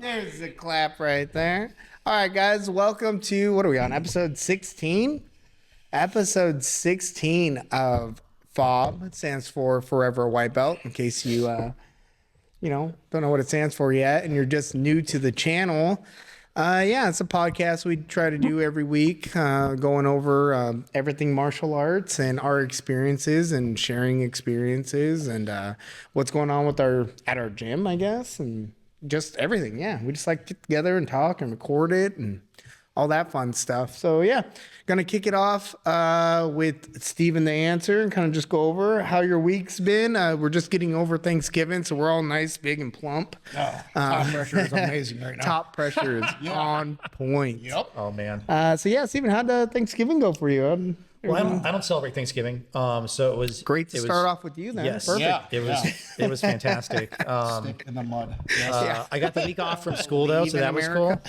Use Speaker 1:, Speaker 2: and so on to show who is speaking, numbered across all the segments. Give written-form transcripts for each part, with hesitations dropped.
Speaker 1: There's a clap right there. All right, guys, welcome to, what are we on, episode 16? Episode 16 of F.A.W.B. It stands for Forever White Belt, in case you, don't know what it stands for yet, and you're just new to the channel. It's a podcast we try to do every week, going over everything martial arts and our experiences and sharing experiences and what's going on with at our gym, I guess, and just everything. Yeah, we just like to get together and talk and record it and all that fun stuff. So yeah, gonna kick it off with Steven the Answer and kind of just go over how your week's been. We're just getting over Thanksgiving, so we're all nice, big, and plump.
Speaker 2: Top pressure is amazing right now.
Speaker 1: Top pressure is on point.
Speaker 2: Yep.
Speaker 3: Oh man.
Speaker 1: So yeah, Steven, how'd Thanksgiving go for you?
Speaker 3: Well, I don't celebrate Thanksgiving. So it was
Speaker 1: Great to start off with you then.
Speaker 3: Yes.
Speaker 1: Perfect.
Speaker 2: Yeah.
Speaker 3: It was fantastic.
Speaker 2: Stick in the mud. Yes.
Speaker 3: I got the week off from school though, so that was cool.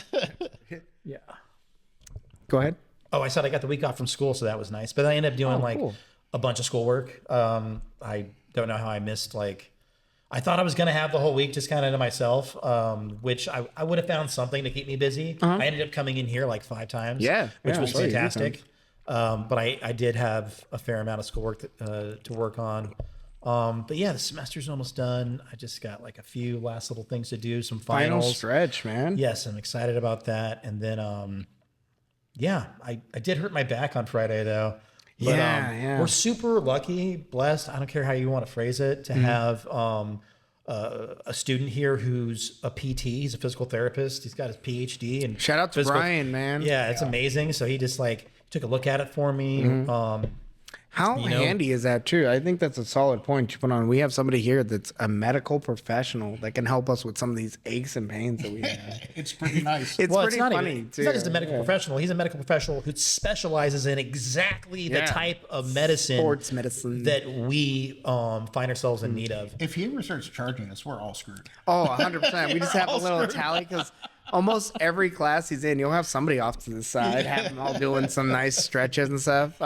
Speaker 3: Yeah.
Speaker 1: Go ahead.
Speaker 3: Oh, I said I got the week off from school, so that was nice. But I ended up doing
Speaker 1: cool.
Speaker 3: a bunch of schoolwork. I don't know how I missed I thought I was going to have the whole week just kind of to myself, which I would have found something to keep me busy. I ended up coming in here 5 times, which was fantastic. But I did have a fair amount of schoolwork to work on. But yeah, the semester's almost done. I just got a few last little things to do, some finals.
Speaker 1: Final stretch, man.
Speaker 3: Yes, I'm excited about that. And then, I did hurt my back on Friday though. But, we're super lucky, blessed. I don't care how you want to phrase it, to have a student here who's a PT. He's a physical therapist. He's got his PhD and
Speaker 1: shout out to Brian, man.
Speaker 3: Yeah, it's amazing. So he just took a look at it for me.
Speaker 1: How handy is that too? I think that's a solid point you put on. We have somebody here that's a medical professional that can help us with some of these aches and pains that we have.
Speaker 2: It's pretty nice.
Speaker 1: It's pretty
Speaker 3: not
Speaker 1: funny
Speaker 3: even,
Speaker 1: too.
Speaker 3: He's not just a medical professional. He's a medical professional who specializes in exactly the type of medicine,
Speaker 1: sports medicine,
Speaker 3: that we find ourselves in need of.
Speaker 2: If he ever starts charging us, we're all screwed.
Speaker 1: Oh, 100%. We just have a little tally because almost every class he's in, you'll have somebody off to the side, have them all doing some nice stretches and stuff.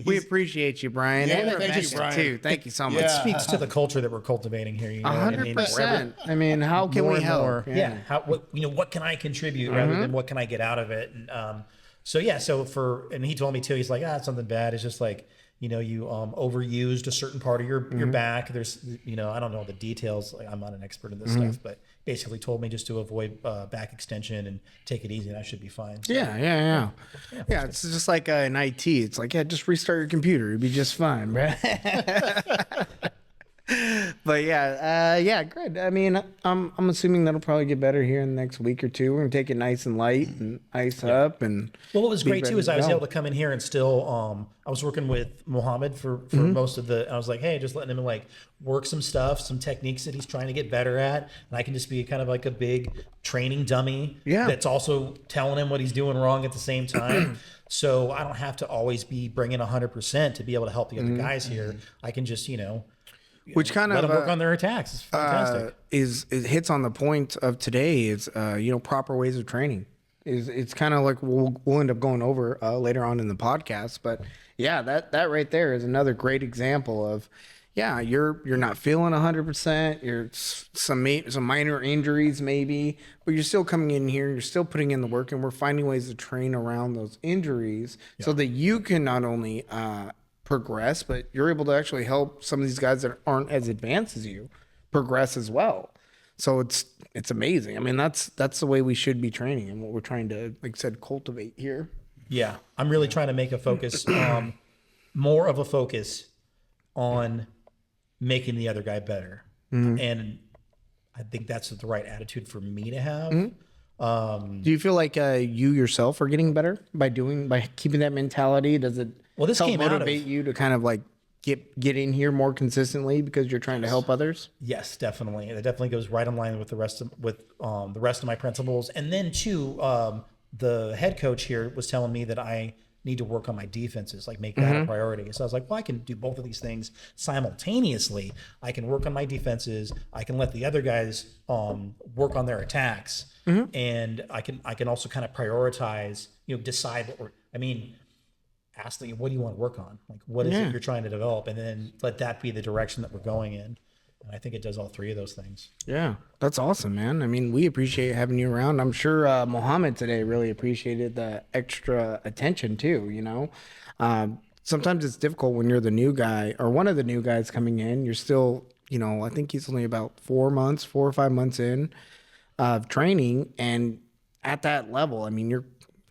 Speaker 1: We appreciate you, Brian.
Speaker 2: Yeah,
Speaker 1: and
Speaker 2: thank you,
Speaker 1: Rebecca,
Speaker 2: Brian.
Speaker 1: too. Thank you so much.
Speaker 3: It speaks to the culture that we're cultivating here. You know,
Speaker 1: 100%. I mean, how can we help?
Speaker 3: What can I contribute rather than what can I get out of it? And and he told me too. He's like, it's something bad. It's just you overused a certain part of your back. There's, I don't know the details. I'm not an expert in this stuff, but basically told me just to avoid back extension and take it easy, and I should be fine. So,
Speaker 1: yeah. It's just like in IT. It's just restart your computer. You'll be just fine, right? But good. I mean, I'm assuming that'll probably get better here in the next week or two. We're gonna take it nice and light and ice up. And
Speaker 3: what was great too is I was able to come in here and still. I was working with Mohammed for most of the. I was just letting him work some stuff, some techniques that he's trying to get better at, and I can just be kind of a big training dummy. Yeah. That's also telling him what he's doing wrong at the same time. So I don't have to always be bringing 100% to be able to help the other guys here. I can just
Speaker 1: which kind
Speaker 3: let
Speaker 1: of
Speaker 3: them work on their attacks. It's fantastic.
Speaker 1: It hits on the point of today is proper ways of training. It's kind of like we'll end up going over later on in the podcast, but that right there is another great example of you're not feeling 100%. You're some minor injuries maybe, but you're still coming in here. You're still putting in the work, and we're finding ways to train around those injuries so that you can not only progress, but you're able to actually help some of these guys that aren't as advanced as you progress as well. So it's amazing. I mean, that's the way we should be training and what we're trying to, like I said, cultivate here.
Speaker 3: Yeah, I'm really trying to make a focus, more of a focus on making the other guy better. And I think that's the right attitude for me to have.
Speaker 1: Do you feel like you yourself are getting better by keeping that mentality? Does it help motivate you to kind of get in here more consistently because you're trying to help others?
Speaker 3: Yes, definitely. It definitely goes right in line with the rest of my principles. And then too, the head coach here was telling me that I need to work on my defenses, make that a priority. So I was like, well, I can do both of these things simultaneously. I can work on my defenses. I can let the other guys work on their attacks. And I can also kind of prioritize, decide ask them, what do you want to work on? What is it you're trying to develop? And then let that be the direction that we're going in. And I think it does all three of those things.
Speaker 1: Yeah, that's awesome, man. I mean, we appreciate having you around. I'm sure Mohammed today really appreciated the extra attention too, you know. Sometimes it's difficult when you're the new guy or one of the new guys coming in. You're still, you know, I think he's only about 4 or 5 months in of training. And at that level, I mean, you're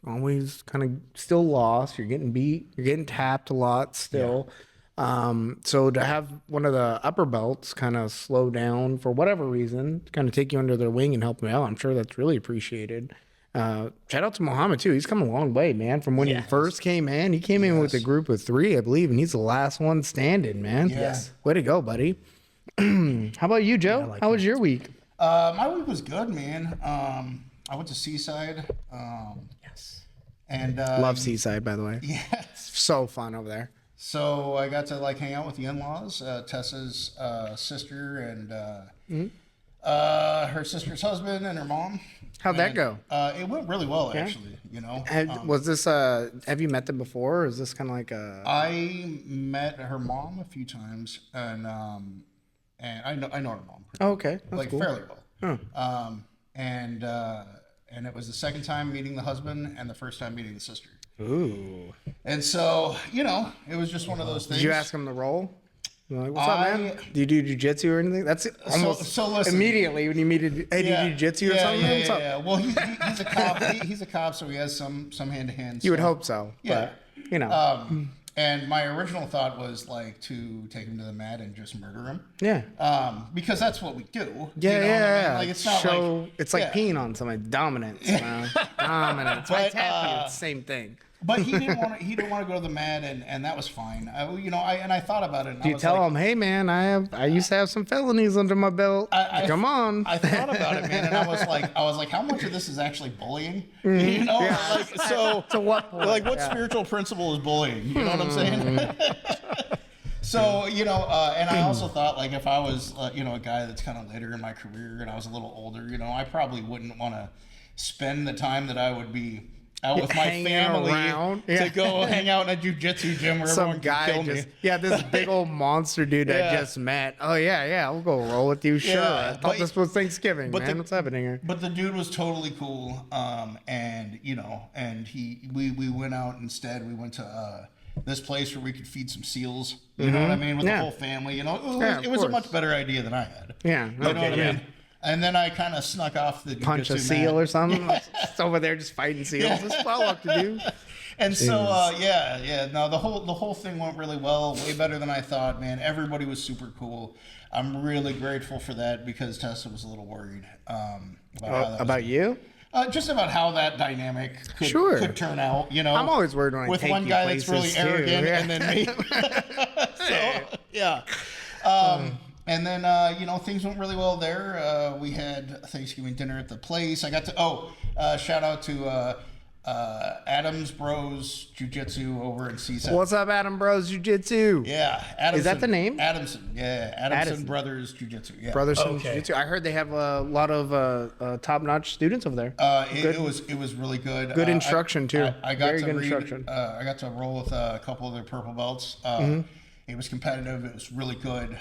Speaker 1: always kind of still lost. You're getting beat. You're getting tapped a lot still. So to have one of the upper belts kind of slow down for whatever reason, kind of take you under their wing and help you out, I'm sure that's really appreciated. Shout out to Mohammed too. He's come a long way, man. From when he first came in, he came in with a group of 3, I believe, and he's the last one standing, man.
Speaker 2: Yes.
Speaker 1: Way to go, buddy. How about you, Joe? How was your week?
Speaker 2: My week was good, man. I went to Seaside. And
Speaker 1: Love Seaside, by the way.
Speaker 2: Yes.
Speaker 1: So fun over there.
Speaker 2: So I got to like hang out with the in-laws, Tessa's sister and her sister's husband and her mom.
Speaker 1: How'd that go?
Speaker 2: It went really well, actually. You know,
Speaker 1: Was this have you met them before, or is this kind of like a?
Speaker 2: I met her mom a few times, and I know her mom
Speaker 1: Oh, okay, that's
Speaker 2: like
Speaker 1: cool.
Speaker 2: fairly well. And it was the second time meeting the husband and the first time meeting the sister.
Speaker 1: Ooh.
Speaker 2: And so, you know, it was just one of those things.
Speaker 1: Did you ask him the role? You're like, what's up, man? Do you do jujitsu or anything? That's almost
Speaker 2: so listen,
Speaker 1: immediately when you meet hey, do you do jujitsu or something? What's up?
Speaker 2: Yeah. Well, he's a cop. He's a cop, so he has some hand to hand.
Speaker 1: You would hope so.
Speaker 2: Yeah.
Speaker 1: But, you know.
Speaker 2: And my original thought was like to take him to the mat and just murder him.
Speaker 1: Yeah.
Speaker 2: Because that's what we do.
Speaker 1: Yeah,
Speaker 2: you know
Speaker 1: yeah,
Speaker 2: what I mean?
Speaker 1: yeah.
Speaker 2: Like it's not like
Speaker 1: it's like peeing on somebody. Dominance. Dominance. But, it's the same thing.
Speaker 2: But he didn't want to. He didn't want to go to the mat, and that was fine. I thought about it. And
Speaker 1: Do you tell him, hey man, I used to have some felonies under my belt. Come on.
Speaker 2: I thought about it, man, and I was like, how much of this is actually bullying? You know, like so.
Speaker 1: To what point?
Speaker 2: Like, what spiritual principle is bullying? You know what I'm saying? So, you know, and I also thought, like, if I was, you know, a guy that's kind of later in my career and I was a little older, you know, I probably wouldn't want to spend the time that I would be out with my
Speaker 1: Hanging
Speaker 2: family
Speaker 1: around.
Speaker 2: to go hang out in a jiu-jitsu gym where
Speaker 1: Some
Speaker 2: everyone
Speaker 1: guy
Speaker 2: can kill
Speaker 1: just
Speaker 2: me.
Speaker 1: this big old monster dude I just met. Oh yeah, I'll go roll with you. Sure.
Speaker 2: Yeah,
Speaker 1: I thought this was Thanksgiving,
Speaker 2: but
Speaker 1: man. What's happening here?
Speaker 2: But the dude was totally cool. And you know, and we went out instead. We went to this place where we could feed some seals. You know what I mean? With the whole family. You know, it was a much better idea than I had.
Speaker 1: Yeah.
Speaker 2: You know what I mean? And then I kind of snuck off the
Speaker 1: Punch a
Speaker 2: jujitsu
Speaker 1: seal
Speaker 2: mat.
Speaker 1: or something. It's over there just fighting seals. That's what I love to do.
Speaker 2: And so, no, the whole thing went really well, way better than I thought, man. Everybody was super cool. I'm really grateful for that because Tessa was a little worried
Speaker 1: About you?
Speaker 2: just about how that dynamic could turn out. You know,
Speaker 1: I'm always worried when I
Speaker 2: with
Speaker 1: take
Speaker 2: one
Speaker 1: you
Speaker 2: guy that's really
Speaker 1: places, too.
Speaker 2: arrogant
Speaker 1: Yeah.
Speaker 2: and then me. So yeah. And then, you know, things went really well there. We had Thanksgiving dinner at the place. I got to, shout out to Adams Bros Jiu-Jitsu over in Seaside.
Speaker 1: What's up, Adam Bros Jiu-Jitsu?
Speaker 2: Yeah. Adamson.
Speaker 1: Is that the name?
Speaker 2: Adamson. Yeah. Adamson Brothers Jiu-Jitsu. Yeah.
Speaker 1: Brothers
Speaker 3: Okay.
Speaker 1: Jiu-Jitsu. I heard they have a lot of top-notch students over there.
Speaker 2: It was really good.
Speaker 1: Good instruction, too.
Speaker 2: I got
Speaker 1: Very
Speaker 2: to
Speaker 1: good
Speaker 2: read,
Speaker 1: instruction.
Speaker 2: I got to roll with a couple of their purple belts. It was competitive. It was really good.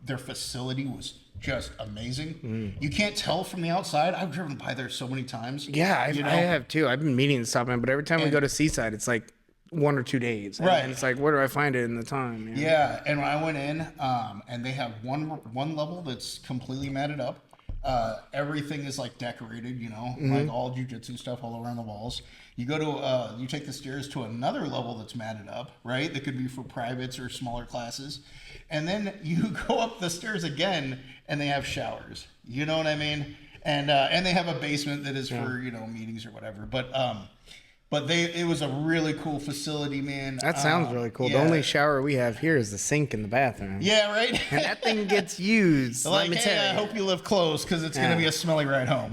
Speaker 2: Their facility was just amazing. You can't tell from the outside. I've driven by there so many times.
Speaker 1: Yeah, I have too. I've been meaning to stop in, but every time we go to Seaside, it's like 1 or 2 days. And
Speaker 2: Right.
Speaker 1: then it's like, where do I find it in the time? You know?
Speaker 2: Yeah, and when I went in, and they have one level that's completely matted up. Everything is like decorated, you know, like all jiu-jitsu stuff all around the walls. You go to, you take the stairs to another level that's matted up, right? That could be for privates or smaller classes. And then you go up the stairs again and they have showers, you know what I mean? And they have a basement that is for, you know, meetings or whatever. But it was a really cool facility, man.
Speaker 1: That sounds really cool.
Speaker 2: Yeah.
Speaker 1: The only shower we have here is the sink in the bathroom.
Speaker 2: Yeah, right?
Speaker 1: And that thing gets used.
Speaker 2: Like,
Speaker 1: let me
Speaker 2: hey,
Speaker 1: tell
Speaker 2: I
Speaker 1: you.
Speaker 2: hope you live close because it's going to be a smelly ride home.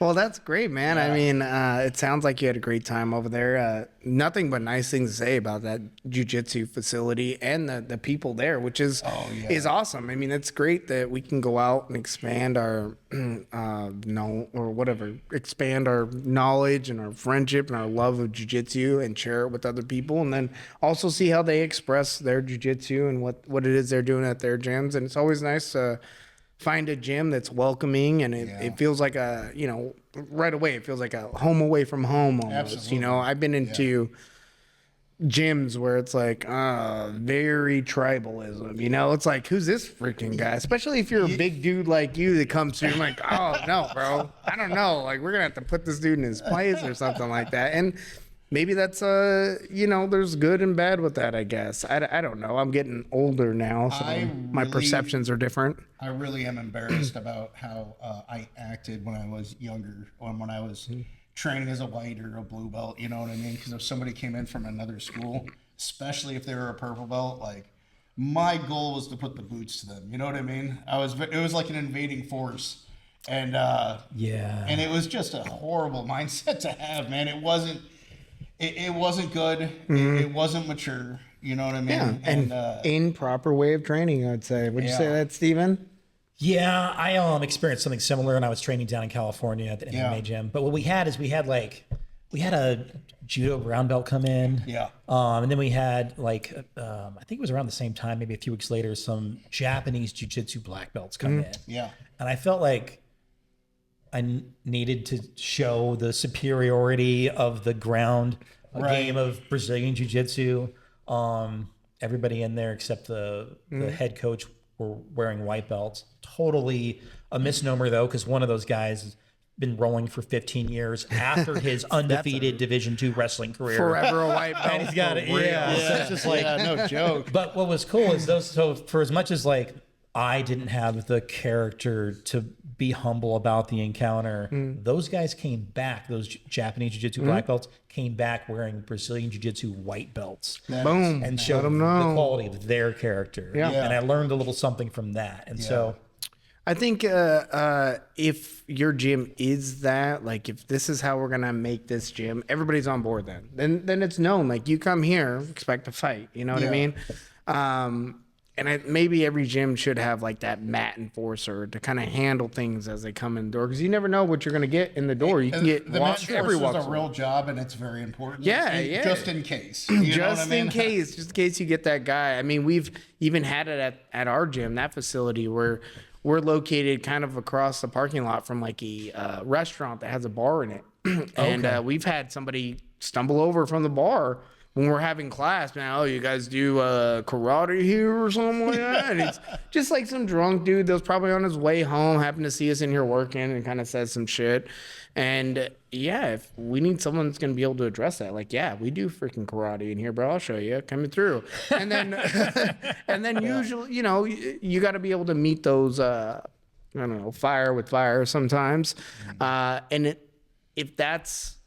Speaker 1: Well, that's great, man. I mean, it sounds like you had a great time over there. Nothing but nice things to say about that jiu-jitsu facility and the people there, which is is awesome. I mean, it's great that we can go out and expand our expand our knowledge and our friendship and our love of jiu-jitsu and share it with other people, and then also see how they express their jiu-jitsu and what it is they're doing at their gyms. And it's always nice to find a gym that's welcoming, and it feels like right away it feels like a home away from home almost.
Speaker 2: Absolutely.
Speaker 1: I've been into gyms where it's like very tribalism, it's like, who's this freaking guy? Especially if you're a big dude like you that comes through, I'm like, oh no, bro, I don't know, like, we're gonna have to put this dude in his place or something like that. And maybe that's there's good and bad with that, I guess. I don't know. I'm getting older now, so my perceptions are different.
Speaker 2: I really am embarrassed about how I acted when I was younger, or when I was training as a white or a blue belt, you know what I mean? Because if somebody came in from another school, especially if they were a purple belt, like, my goal was to put the boots to them, you know what I mean? It was like an invading force. And and it was just a horrible mindset to have, man. It wasn't good. It wasn't mature. You know what I mean?
Speaker 1: Yeah, and improper way of training, I'd say. Would you say that, Steven?
Speaker 3: Yeah, I experienced something similar when I was training down in California at the MMA gym. But what we had is we had a judo brown belt come in.
Speaker 2: Yeah.
Speaker 3: And then we had I think it was around the same time, maybe a few weeks later, some Japanese jiu-jitsu black belts come in.
Speaker 2: Yeah.
Speaker 3: And I felt like I needed to show the superiority of the ground game of Brazilian jiu-jitsu. Everybody in there except the head coach were wearing white belts. Totally a misnomer, though, because one of those guys has been rolling for 15 years after his undefeated Division II wrestling career.
Speaker 1: Forever a white belt.
Speaker 3: And he's got it. Yeah. So it's just like,
Speaker 1: no joke.
Speaker 3: But what was cool is so for as much as like I didn't have the character to be humble about the encounter, those guys came back, those Japanese jiu-jitsu black belts came back wearing Brazilian jiu-jitsu white belts.
Speaker 1: Boom.
Speaker 3: And showed the quality of their character.
Speaker 1: Yeah.
Speaker 3: And I learned a little something from that. And so
Speaker 1: I think if your gym is that, like, if this is how we're gonna make this gym, everybody's on board. Then it's known. Like, you come here, expect to fight. You know what I mean? And maybe every gym should have like that mat enforcer to kind of handle things as they come in the door, because you never know what you're gonna get in the door. You can get
Speaker 2: the mat
Speaker 1: every walk.
Speaker 2: is a real job, and it's very important.
Speaker 1: Yeah.
Speaker 2: Just in case. You know what I mean?
Speaker 1: Just in case you get that guy. I mean, we've even had it at our gym, that facility, where we're located kind of across the parking lot from like a restaurant that has a bar in it. And we've had somebody stumble over from the bar when we're having class, man. Oh, you guys do karate here or something like that? And it's just like some drunk dude that was probably on his way home, happened to see us in here working, and kind of says some shit. And if we need someone that's going to be able to address that, like, we do freaking karate in here, bro. I'll show you coming through. And then, usually, you got to be able to meet those, fire with fire sometimes. And if that's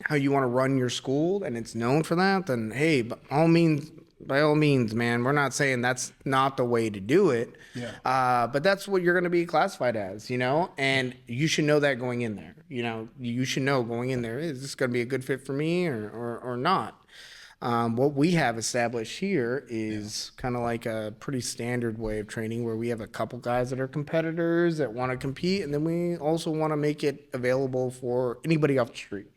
Speaker 1: how you want to run your school and it's known for that, then hey, by all means, man, we're not saying that's not the way to do it. But that's what you're going to be classified as, and you should know that going in there. You should know going in there, is this going to be a good fit for me or not? What we have established here is kind of like a pretty standard way of training, where we have a couple guys that are competitors that want to compete, and then we also want to make it available for anybody off the street.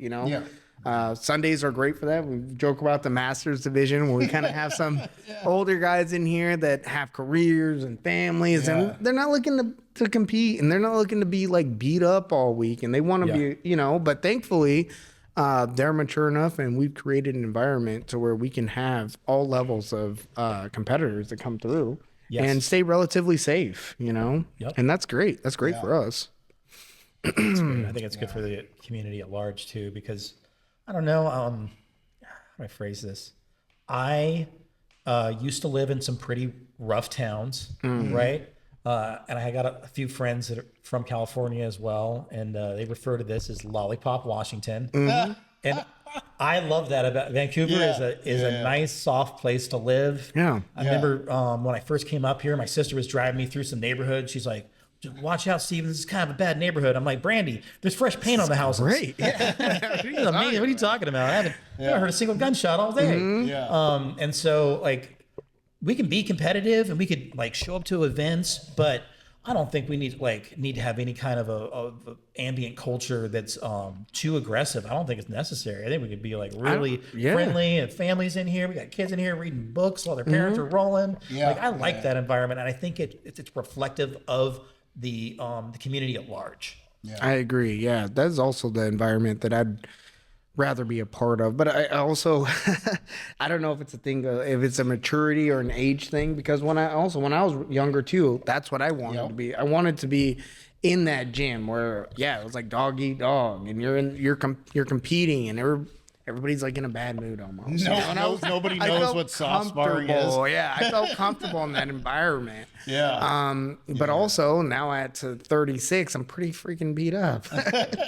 Speaker 1: Sundays are great for that. We joke about the Masters division, where we kind of have some older guys in here that have careers and families, and they're not looking to compete, and they're not looking to be like beat up all week, and they want to be, but thankfully they're mature enough, and we've created an environment to where we can have all levels of competitors that come through and stay relatively safe, and that's great. That's great for us.
Speaker 3: I think it's good for the community at large too, because I don't know, how do I phrase this? I used to live in some pretty rough towns, right? And I got a few friends that are from California as well, and they refer to this as Lollipop Washington. And I love that about Vancouver. Is a nice, soft place to live. I remember when I first came up here, my sister was driving me through some neighborhoods. She's like, watch out, Steven. This is kind of a bad neighborhood. I'm like, Brandy, there's fresh paint on the houses.
Speaker 1: Great. Yeah.
Speaker 3: What are you talking about? I haven't heard a single gunshot all day.
Speaker 2: Yeah.
Speaker 3: And so like we can be competitive and we could like show up to events, but I don't think we need to have any kind of a ambient culture that's too aggressive. I don't think it's necessary. I think we could be like really friendly, and families in here. We got kids in here reading books while their parents are rolling.
Speaker 2: Yeah.
Speaker 3: Like I like that environment, and I think it's reflective of the community at large.
Speaker 2: Yeah.
Speaker 1: I agree. Yeah, that's also the environment that I'd rather be a part of. But I also, I don't know if it's a thing, if it's a maturity or an age thing. Because when I was younger too, that's what I wanted to be. I wanted to be in that gym where it was like dog eat dog, and you're competing, and everybody's like in a bad mood almost.
Speaker 2: Nobody
Speaker 1: I
Speaker 2: knows
Speaker 1: felt
Speaker 2: what soft sparring is.
Speaker 1: comfortable. Yeah, I felt comfortable in that environment.
Speaker 2: Yeah.
Speaker 1: But also now at 36, I'm pretty freaking beat up.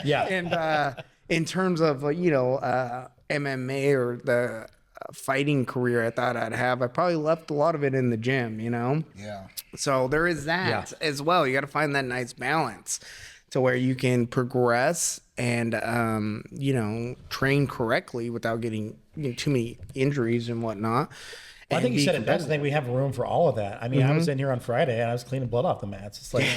Speaker 3: Yeah.
Speaker 1: And in terms of MMA or the fighting career I thought I'd have, I probably left a lot of it in the gym.
Speaker 2: Yeah.
Speaker 1: So there is that as well. You got to find that nice balance to where you can progress and train correctly without getting too many injuries and whatnot.
Speaker 3: Well, I think you said it best. I think we have room for all of that. I mean, I was in here on Friday and I was cleaning blood off the mats. It's like,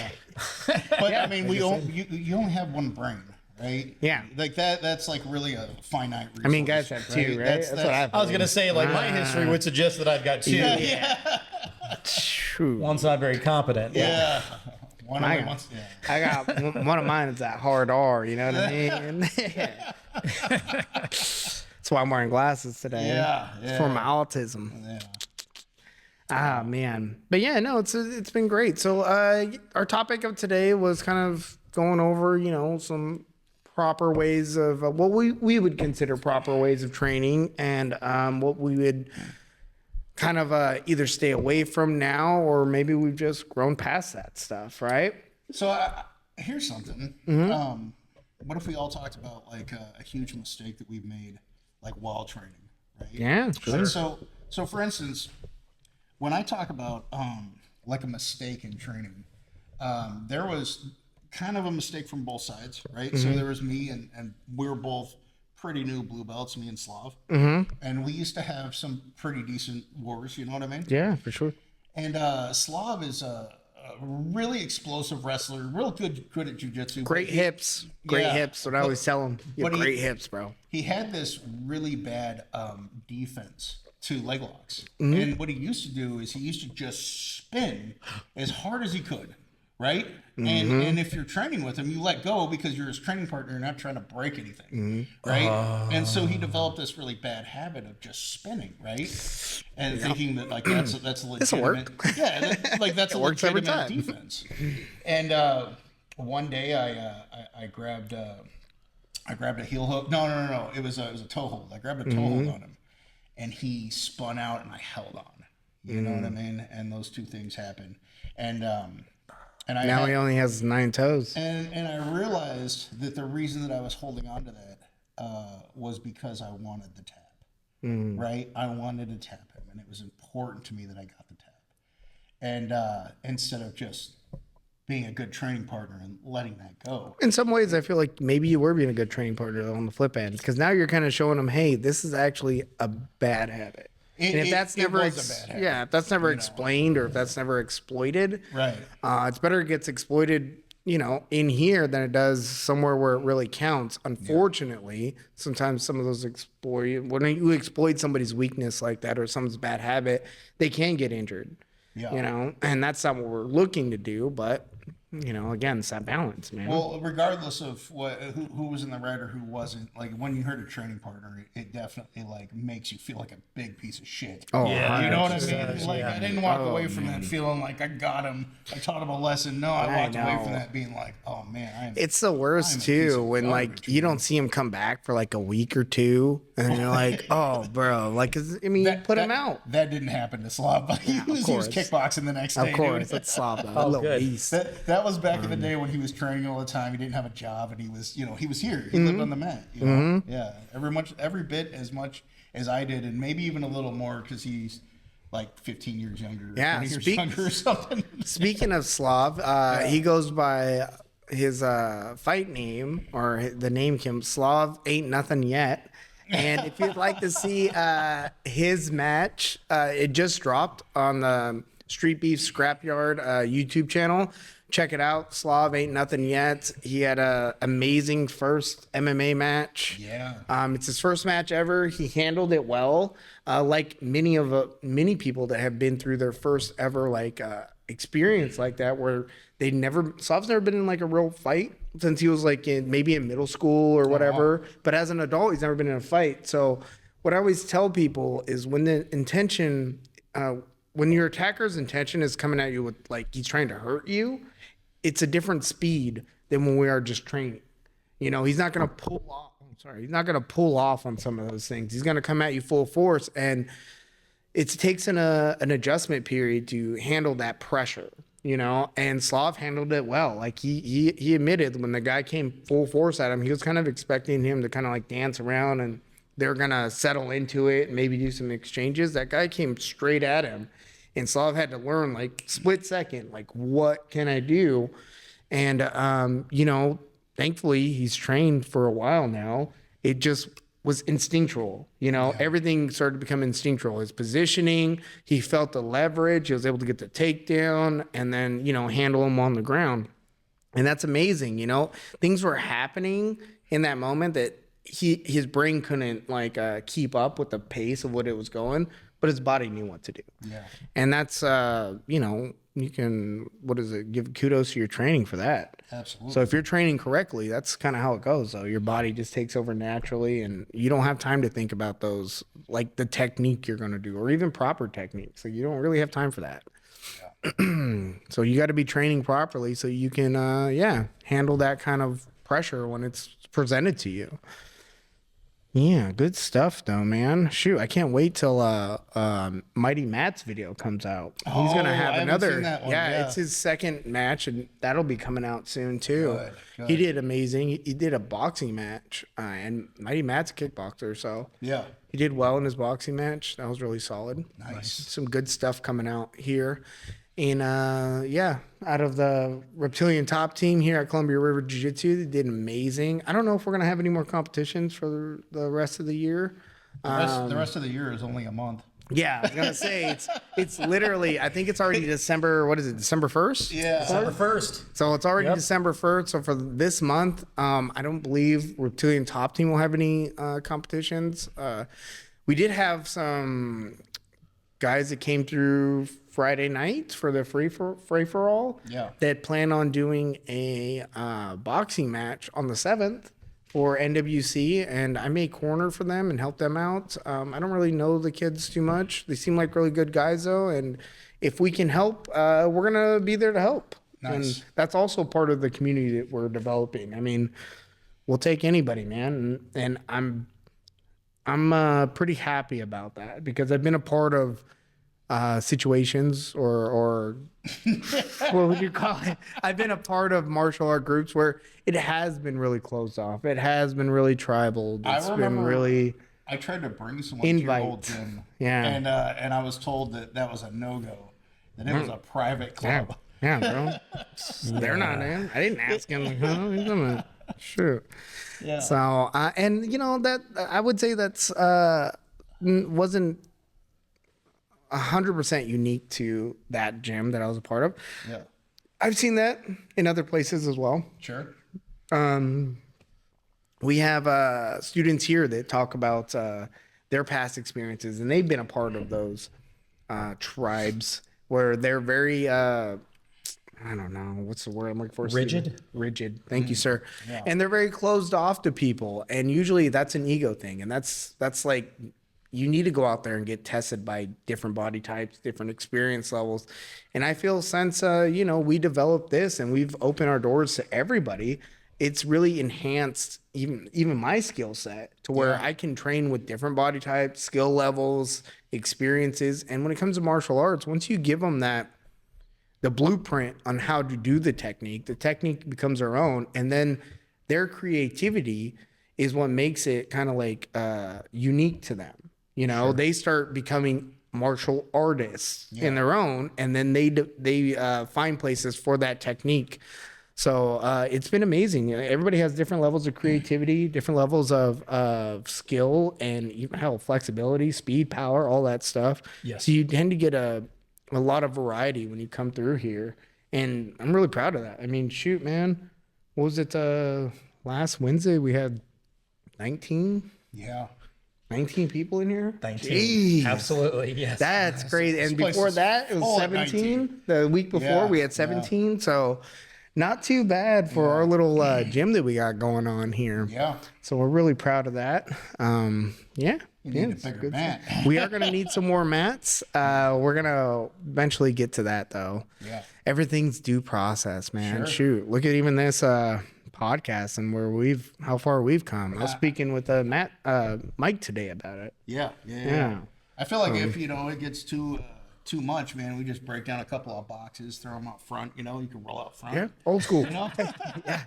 Speaker 2: But I mean, you only have one brain, right?
Speaker 1: Yeah.
Speaker 2: Like that's like really a finite resource.
Speaker 1: I mean, guys have two, right? That's what I've
Speaker 3: I was gonna say, like my history would suggest that I've got two.
Speaker 1: True.
Speaker 3: One's not very competent.
Speaker 2: Yeah.
Speaker 1: I got one of mine is that hard R, you know what I mean? That's why I'm wearing glasses today.
Speaker 2: Yeah,
Speaker 1: It's for my autism.
Speaker 2: Yeah.
Speaker 1: Ah, man. But yeah, no, it's been great. So our topic of today was kind of going over, some proper ways of what we would consider proper ways of training, and what we would kind of either stay away from now, or maybe we've just grown past that stuff, right?
Speaker 2: So here's something. What if we all talked about like a huge mistake that we've made, like while training, right?
Speaker 1: Yeah, sure.
Speaker 2: So for instance, when I talk about like a mistake in training, there was kind of a mistake from both sides, right? So there was me and we were both pretty new blue belts, me and Slav. And we used to have some pretty decent wars, you know what I mean?
Speaker 1: Yeah, for sure.
Speaker 2: And Slav is a really explosive wrestler, real good at jiu-jitsu.
Speaker 1: Great hips. Great hips. What I always tell him. You have great hips, bro.
Speaker 2: He had this really bad defense to leg locks. And what he used to do is he used to just spin as hard as he could, right? And if you're training with him, you let go because you're his training partner. You're not trying to break anything, right? And so he developed this really bad habit of just spinning, right? And thinking that like that's a legitimate.
Speaker 1: This'll work.
Speaker 2: Yeah, that's a
Speaker 1: works every
Speaker 2: legitimate
Speaker 1: time.
Speaker 2: defense. And one day I grabbed a heel hook. No. It was a toe hold. I grabbed a toe hold on him, and he spun out, and I held on. You know what I mean? And those two things happen. And
Speaker 1: Now he only has 9 toes.
Speaker 2: And I realized that the reason that I was holding on to that was because I wanted the tap, right? I wanted to tap him, and it was important to me that I got the tap. And instead of just being a good training partner and letting that go.
Speaker 1: In some ways, I feel like maybe you were being a good training partner on the flip end, because now you're kind of showing them, hey, this is actually a bad habit. And if that's never if that's never explained, or if that's never exploited,
Speaker 2: Right.
Speaker 1: It's better it gets exploited, in here than it does somewhere where it really counts. Unfortunately, sometimes some of those when you exploit somebody's weakness like that or someone's bad habit, they can get injured.
Speaker 2: Yeah.
Speaker 1: And that's not what we're looking to do, but again, it's that balance, man.
Speaker 2: Well, regardless of who was in the right or who wasn't, like when you heard a training partner, it definitely like makes you feel like a big piece of shit.
Speaker 1: Oh,
Speaker 3: Yeah.
Speaker 2: You know what I mean?
Speaker 3: 100%,
Speaker 2: Like I didn't walk away from that feeling like I got him. I taught him a lesson. No, I walked away from that being like, oh man,
Speaker 1: it's the
Speaker 2: I'm
Speaker 1: worst
Speaker 2: a piece
Speaker 1: too
Speaker 2: of
Speaker 1: when like
Speaker 2: garbage,
Speaker 1: you don't see him come back for like a week or two, and you're like, oh, bro, like, 'cause, I mean, put him out.
Speaker 2: That didn't happen to Slav, but he was kickboxing the next day.
Speaker 1: Of course,
Speaker 2: dude.
Speaker 1: that's Slav, a little
Speaker 3: good.
Speaker 1: beast.
Speaker 2: That was back in the day when he was training all the time. He didn't have a job, and he was here. He lived on the mat. Yeah, every bit as much as I did, and maybe even a little more because he's like 15 years younger,
Speaker 1: Yeah,
Speaker 2: 20 years younger or something.
Speaker 1: Speaking of Slav, he goes by his fight name, or the name Kim Slav ain't nothing yet. And if you'd like to see his match, it just dropped on the Street Beef Scrapyard YouTube channel. Check it out. Slav ain't nothing yet. He had a amazing first MMA match.
Speaker 2: Yeah.
Speaker 1: It's his first match ever. He handled it well. Like many people that have been through their first ever experience like that, where Slav's never been in like a real fight since he was like maybe in middle school or whatever. But as an adult, he's never been in a fight. So what I always tell people is when the intention, when your attacker's intention is coming at you with like he's trying to hurt you, it's a different speed than when we are just training. You know, he's not going to pull off. He's not going to pull off on some of those things. He's going to come at you full force, and it takes an adjustment period to handle that pressure, you know, and Slav handled it well. Like he admitted when the guy came full force at him, he was kind of expecting him to kind of like dance around and they're going to settle into it and maybe do some exchanges. That guy came straight at him, and Slav had to learn like split second, like what can I do? And, you know, thankfully he's trained for a while now. It just was instinctual, you know, everything started to become instinctual. His positioning, he felt the leverage, he was able to get the takedown and then, you know, handle him on the ground. And that's amazing, you know, things were happening in that moment that his brain couldn't keep up with the pace of what it was going, but his body knew what to do. Yeah. And that's, you know, you can, give kudos to your training for that.
Speaker 2: Absolutely.
Speaker 1: So if you're training correctly, that's kind of how it goes, though. Your body just takes over naturally, and you don't have time to think about those, like the technique you're going to do, or even proper techniques. So you don't really have time for that. Yeah. So you got to be training properly so you can, handle that kind of pressure when it's presented to you. Yeah, good stuff though, man. Shoot, I can't wait till Mighty Matt's video comes out. He's gonna have another. Yeah, it's his second match, and that'll be coming out soon too. Good. He did amazing. He did a boxing match, and Mighty Matt's a kickboxer, so
Speaker 2: yeah,
Speaker 1: he did well in his boxing match. That was really solid.
Speaker 2: Nice.
Speaker 1: Some good stuff coming out here. And out of the Reptilian top team here at Columbia River Jiu-Jitsu, they did amazing. I don't know if we're going to have any more competitions for the rest of the year.
Speaker 2: The rest of the year is only a month.
Speaker 1: Yeah, I was going to say, it's literally, I think it's already December, what is it, December 1st?
Speaker 2: Yeah.
Speaker 3: December 1st.
Speaker 1: So it's already December 1st. So for this month, I don't believe Reptilian top team will have any competitions. We did have some guys that came through Friday night for the free for all that plan on doing a boxing match on the 7th for NWC, and I may corner for them and help them out. I don't really know the kids too much. They seem like really good guys though, and if we can help, we're gonna be there to help. Nice. And that's also part of the community that we're developing. I mean, we'll take anybody, man, and I'm pretty happy about that because I've been a part of situations or what would you call it? I've been a part of martial art groups where it has been really closed off. It has been really tribal. It's been really.
Speaker 2: I tried to bring someone to your old gym, and I was told that was a no-go. That it was a private club.
Speaker 1: Yeah, bro. They're not in. I didn't ask him. Shoot. Yeah. So and you know that I would say that's wasn't 100% unique to that gym that I was a part of.
Speaker 2: Yeah.
Speaker 1: I've seen that in other places as well.
Speaker 2: Sure.
Speaker 1: We have students here that talk about their past experiences, and they've been a part of those tribes where they're very, I don't know, what's the word I'm looking for?
Speaker 3: Rigid?
Speaker 1: Rigid. Thank you, sir. Yeah. And they're very closed off to people. And usually that's an ego thing. And that's like, you need to go out there and get tested by different body types, different experience levels. And I feel since, we developed this and we've opened our doors to everybody, it's really enhanced even my skill set to where I can train with different body types, skill levels, experiences. And when it comes to martial arts, once you give them the blueprint on how to do the technique becomes their own. And then their creativity is what makes it kind of like unique to them. You know, they start becoming martial artists in their own, and then they find places for that technique. So it's been amazing. Everybody has different levels of creativity, different levels of skill, and even hell, flexibility, speed, power, all that stuff.
Speaker 3: Yes.
Speaker 1: So you tend to get a lot of variety when you come through here, and I'm really proud of that. I mean, shoot, man, what was it? Last Wednesday we had 19 people in here.
Speaker 3: 19.
Speaker 1: Jeez.
Speaker 3: Absolutely, yes.
Speaker 1: That's crazy. And
Speaker 2: place
Speaker 1: before
Speaker 2: is
Speaker 1: that, it was
Speaker 2: full at
Speaker 1: 17.
Speaker 2: 19.
Speaker 1: The week before, we had 17. So not too bad for our little gym that we got going on here.
Speaker 2: Yeah.
Speaker 1: So we're really proud of that. Yeah.
Speaker 2: You need a
Speaker 1: it's
Speaker 2: bigger
Speaker 1: good
Speaker 2: mat.
Speaker 1: stuff. We are going to need some more mats. We're going to eventually get to that, though.
Speaker 2: Yeah.
Speaker 1: Everything's due process, man.
Speaker 2: Sure.
Speaker 1: Shoot. Look at even this podcast and how far we've come. I was speaking with Mike today about it.
Speaker 2: Yeah. I feel like if it gets too much, man, we just break down a couple of boxes, throw them out front. You can roll out front.
Speaker 1: Yeah, old school.
Speaker 2: Yeah.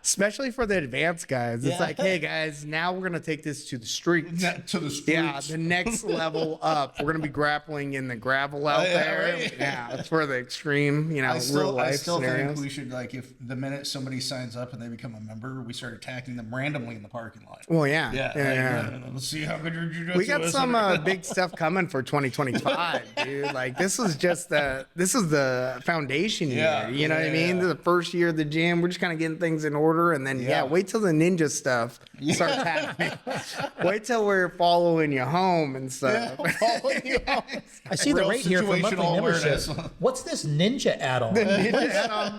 Speaker 1: Especially for the advanced guys. It's like, hey guys, now we're gonna take this to the streets.
Speaker 2: To the streets.
Speaker 1: Yeah, the next level up. We're gonna be grappling in the gravel out there.
Speaker 2: Right.
Speaker 1: Yeah, it's for the extreme,
Speaker 2: I
Speaker 1: real life
Speaker 2: still
Speaker 1: scenarios.
Speaker 2: think we should, if the minute somebody signs up and they become a member, we start attacking them randomly in the parking lot.
Speaker 1: Well, yeah.
Speaker 2: Let's see how good your jiu-jitsu
Speaker 1: We got
Speaker 2: is.
Speaker 1: some big stuff coming for 2025, dude. Like this is the foundation year. You know what I mean? The first year of the gym, we're just kind of getting things in order, and then wait till the ninja stuff starts happening. Wait till we're following you home and stuff.
Speaker 3: I see the
Speaker 2: Real
Speaker 3: rate here for monthly
Speaker 2: situational
Speaker 3: membership.
Speaker 2: awareness.
Speaker 3: What's this ninja add-on?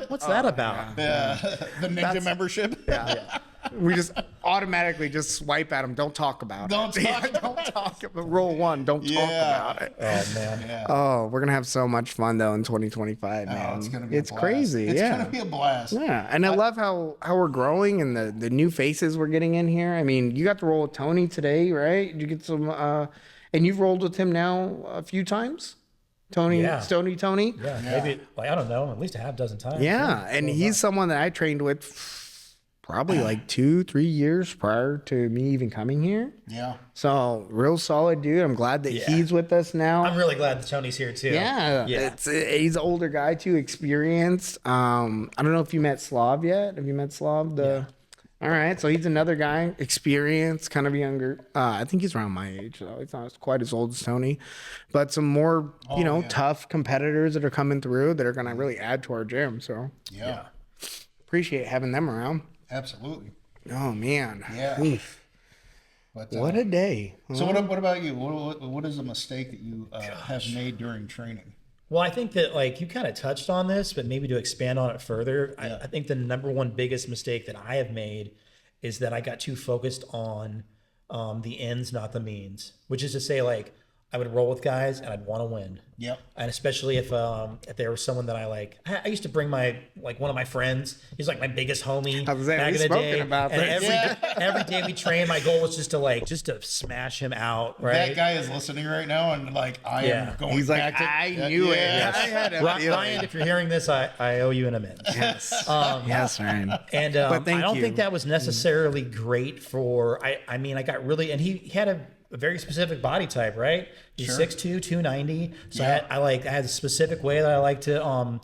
Speaker 3: What's that about?
Speaker 2: The ninja membership.
Speaker 1: Yeah. We just automatically just swipe at them. Don't talk about it.
Speaker 2: Don't
Speaker 1: talk about roll one. Don't talk about it.
Speaker 3: Oh man.
Speaker 2: Yeah.
Speaker 1: Oh, we're gonna have so much fun though in 2025, man.
Speaker 2: It's gonna be.
Speaker 1: It's
Speaker 2: a blast.
Speaker 1: crazy.
Speaker 2: It's
Speaker 1: yeah.
Speaker 2: gonna be a blast.
Speaker 1: Yeah, and I love how we're growing and the new faces we're getting in here. I mean, you got to roll with Tony today, right? Did you get some? And you've rolled with him now a few times. Tony.
Speaker 3: Yeah,
Speaker 1: Tony.
Speaker 3: Yeah, maybe I don't know, at least a half dozen times.
Speaker 1: Yeah, and he's someone that I trained with probably like 2-3 years prior to me even coming here.
Speaker 2: Yeah.
Speaker 1: So real solid dude. I'm glad that he's with us now.
Speaker 3: I'm really glad that Tony's here too.
Speaker 1: Yeah. He's an older guy too, experienced. I don't know if you met Slav yet. Have you met Slav? All right, so he's another guy, experienced, kind of younger. I think he's around my age, though. He's not quite as old as Tony, but some more, tough competitors that are coming through that are going to really add to our gym. So
Speaker 2: Yeah.
Speaker 1: appreciate having them around.
Speaker 2: Absolutely.
Speaker 1: Oh man,
Speaker 2: Yeah.
Speaker 1: Oof.
Speaker 2: But
Speaker 1: What a day.
Speaker 2: So what about you? What is a mistake that you have made during training?
Speaker 3: Well, I think that you kind of touched on this, but maybe to expand on it further, I think the number one biggest mistake that I have made is that I got too focused on the ends, not the means, which is to say, I would roll with guys and I'd want to win.
Speaker 2: Yep.
Speaker 3: And especially if there was someone that I like. I used to bring one of my friends. He's like my biggest homie.
Speaker 1: I was saying,
Speaker 3: back
Speaker 1: we've
Speaker 3: in the
Speaker 1: spoken
Speaker 3: day.
Speaker 1: about
Speaker 3: And
Speaker 1: this.
Speaker 3: every day we train, my goal was just to smash him out. Right.
Speaker 2: That guy is listening right now, and I am going.
Speaker 1: He's like,
Speaker 2: back to,
Speaker 1: I knew it.
Speaker 2: Yes.
Speaker 1: I had a feeling.
Speaker 3: Ryan, if you're hearing this, I owe you an amends.
Speaker 1: Yes. Yes, Ryan.
Speaker 3: And
Speaker 1: But thank
Speaker 3: I don't
Speaker 1: you.
Speaker 3: think that was necessarily great for. I mean, I got really, and he had a very specific body type, right? He's 6'2", 290. So I had a specific way that I like to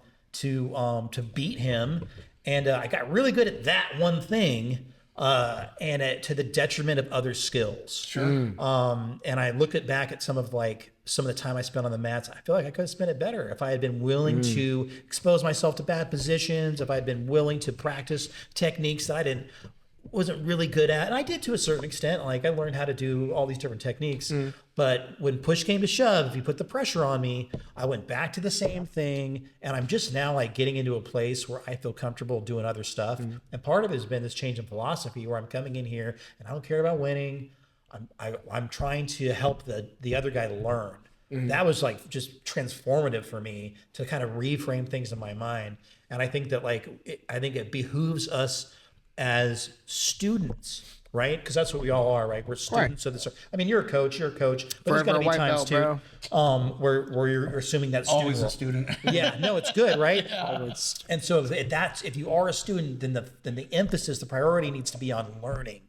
Speaker 3: beat him, and I got really good at that one thing. And to the detriment of other skills.
Speaker 2: Sure.
Speaker 3: And I looked back at some of the time I spent on the mats. I feel like I could have spent it better if I had been willing to expose myself to bad positions, if I had been willing to practice techniques that I wasn't really good at. And I did to a certain extent. I learned how to do all these different techniques. But when push came to shove, if you put the pressure on me, I went back to the same thing. And I'm just now getting into a place where I feel comfortable doing other stuff. And part of it has been this change in philosophy where I'm coming in here and I don't care about winning. I'm trying to help the other guy learn. That was just transformative for me to kind of reframe things in my mind. And I think that I think it behooves us as students, right? Because that's what we all are, right? We're students of this. I mean, you're a coach, but there's got to be
Speaker 1: white
Speaker 3: times
Speaker 1: belt,
Speaker 3: too, where you're assuming that student
Speaker 2: Always
Speaker 3: role.
Speaker 2: a student.
Speaker 3: Yeah, no, it's good, right? And so if you are a student, then the emphasis, the priority needs to be on learning.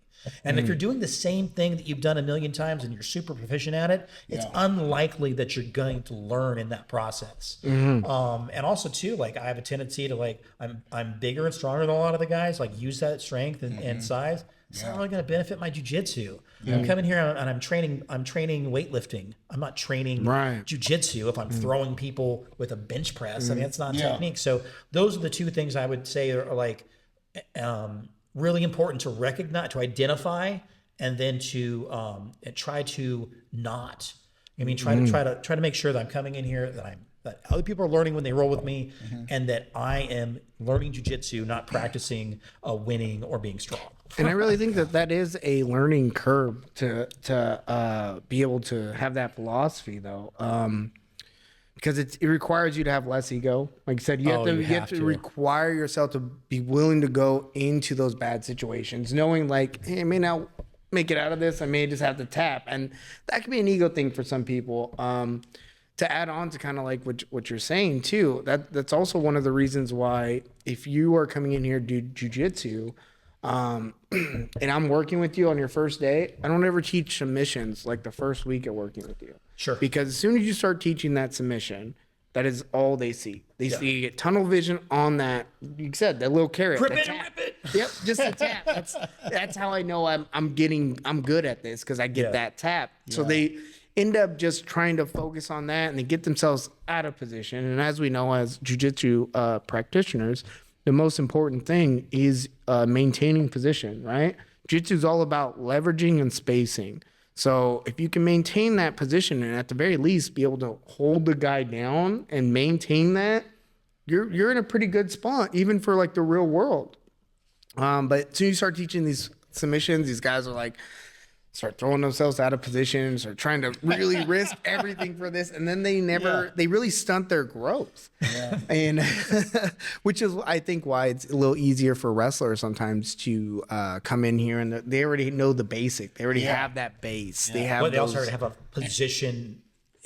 Speaker 3: And if you're doing the same thing that you've done a million times and you're super proficient at it, it's unlikely that you're going to learn in that process. And also too, like I have a tendency to like, I'm bigger and stronger than a lot of the guys, like use that strength and size. It's not really going to benefit my jujitsu. I'm coming here and I'm training weightlifting. I'm not training jujitsu if I'm throwing people with a bench press. I mean, that's not technique. So those are the two things I would say are like really important to recognize, to identify, and then to try to not. I mean, try to make sure that I'm coming in here that other people are learning when they roll with me, and that I am learning jujitsu, not practicing winning or being strong.
Speaker 1: And I really think that is a learning curve to be able to have that philosophy, though, because it requires you to have less ego. Like I said, you have to require yourself to be willing to go into those bad situations, knowing like, hey, I may not make it out of this. I may just have to tap, and that can be an ego thing for some people. To add on to kind of like what you're saying too, that's also one of the reasons why if you are coming in here to do jujitsu, and I'm working with you on your first day, I don't ever teach submissions like the first week of working with you.
Speaker 3: Sure.
Speaker 1: Because as soon as you start teaching that submission, that is all they see. They see you get tunnel vision on that. You said that little carrot.
Speaker 3: Grip it and rip it.
Speaker 1: Yep, just a tap. That's how I know I'm good at this, because I get that tap. So they end up just trying to focus on that, and they get themselves out of position. And as we know, as jiu-jitsu practitioners, the most important thing is maintaining position, right? Jiu-jitsu is all about leveraging and spacing. So if you can maintain that position and at the very least be able to hold the guy down and maintain that, you're in a pretty good spot, even for like the real world. But as soon as you start teaching these submissions, these guys are like, start throwing themselves out of positions or trying to really risk everything for this. And then they really stunt their growth. Yeah. And which is, I think, why it's a little easier for wrestlers sometimes to come in here and they already know the basic. They already have that base. They have,
Speaker 3: but they also already have a position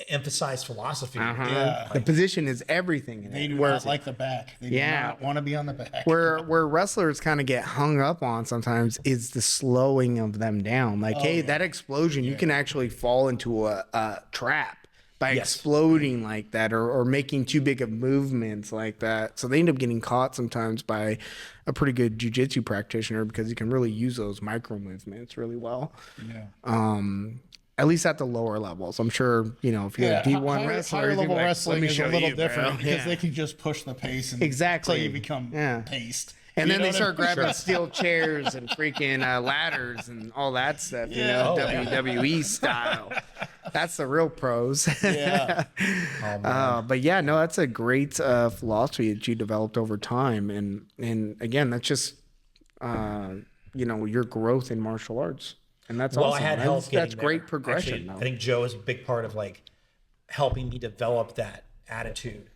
Speaker 3: emphasized philosophy.
Speaker 1: The position is everything.
Speaker 2: They do not like the back. They do not want to be on the back.
Speaker 1: Where wrestlers kind of get hung up on sometimes is the slowing of them down. Like, that explosion, you can actually fall into a trap by exploding like that, or making too big of movements like that. So they end up getting caught sometimes by a pretty good jiu-jitsu practitioner, because you can really use those micro movements really well. At least at the lower levels. I'm sure, if you're a D1 wrestler,
Speaker 2: higher level wrestling is a little different because they can just push the pace until you become paced.
Speaker 1: And then they start grabbing steel chairs and freaking ladders and all that stuff, WWE style. That's the real pros. But that's a great philosophy that you developed over time. And again, that's just, your growth in martial arts. And that's awesome.
Speaker 3: I had help.
Speaker 1: That's great progression.
Speaker 3: Actually, I think Joe is a big part of like helping me develop that attitude.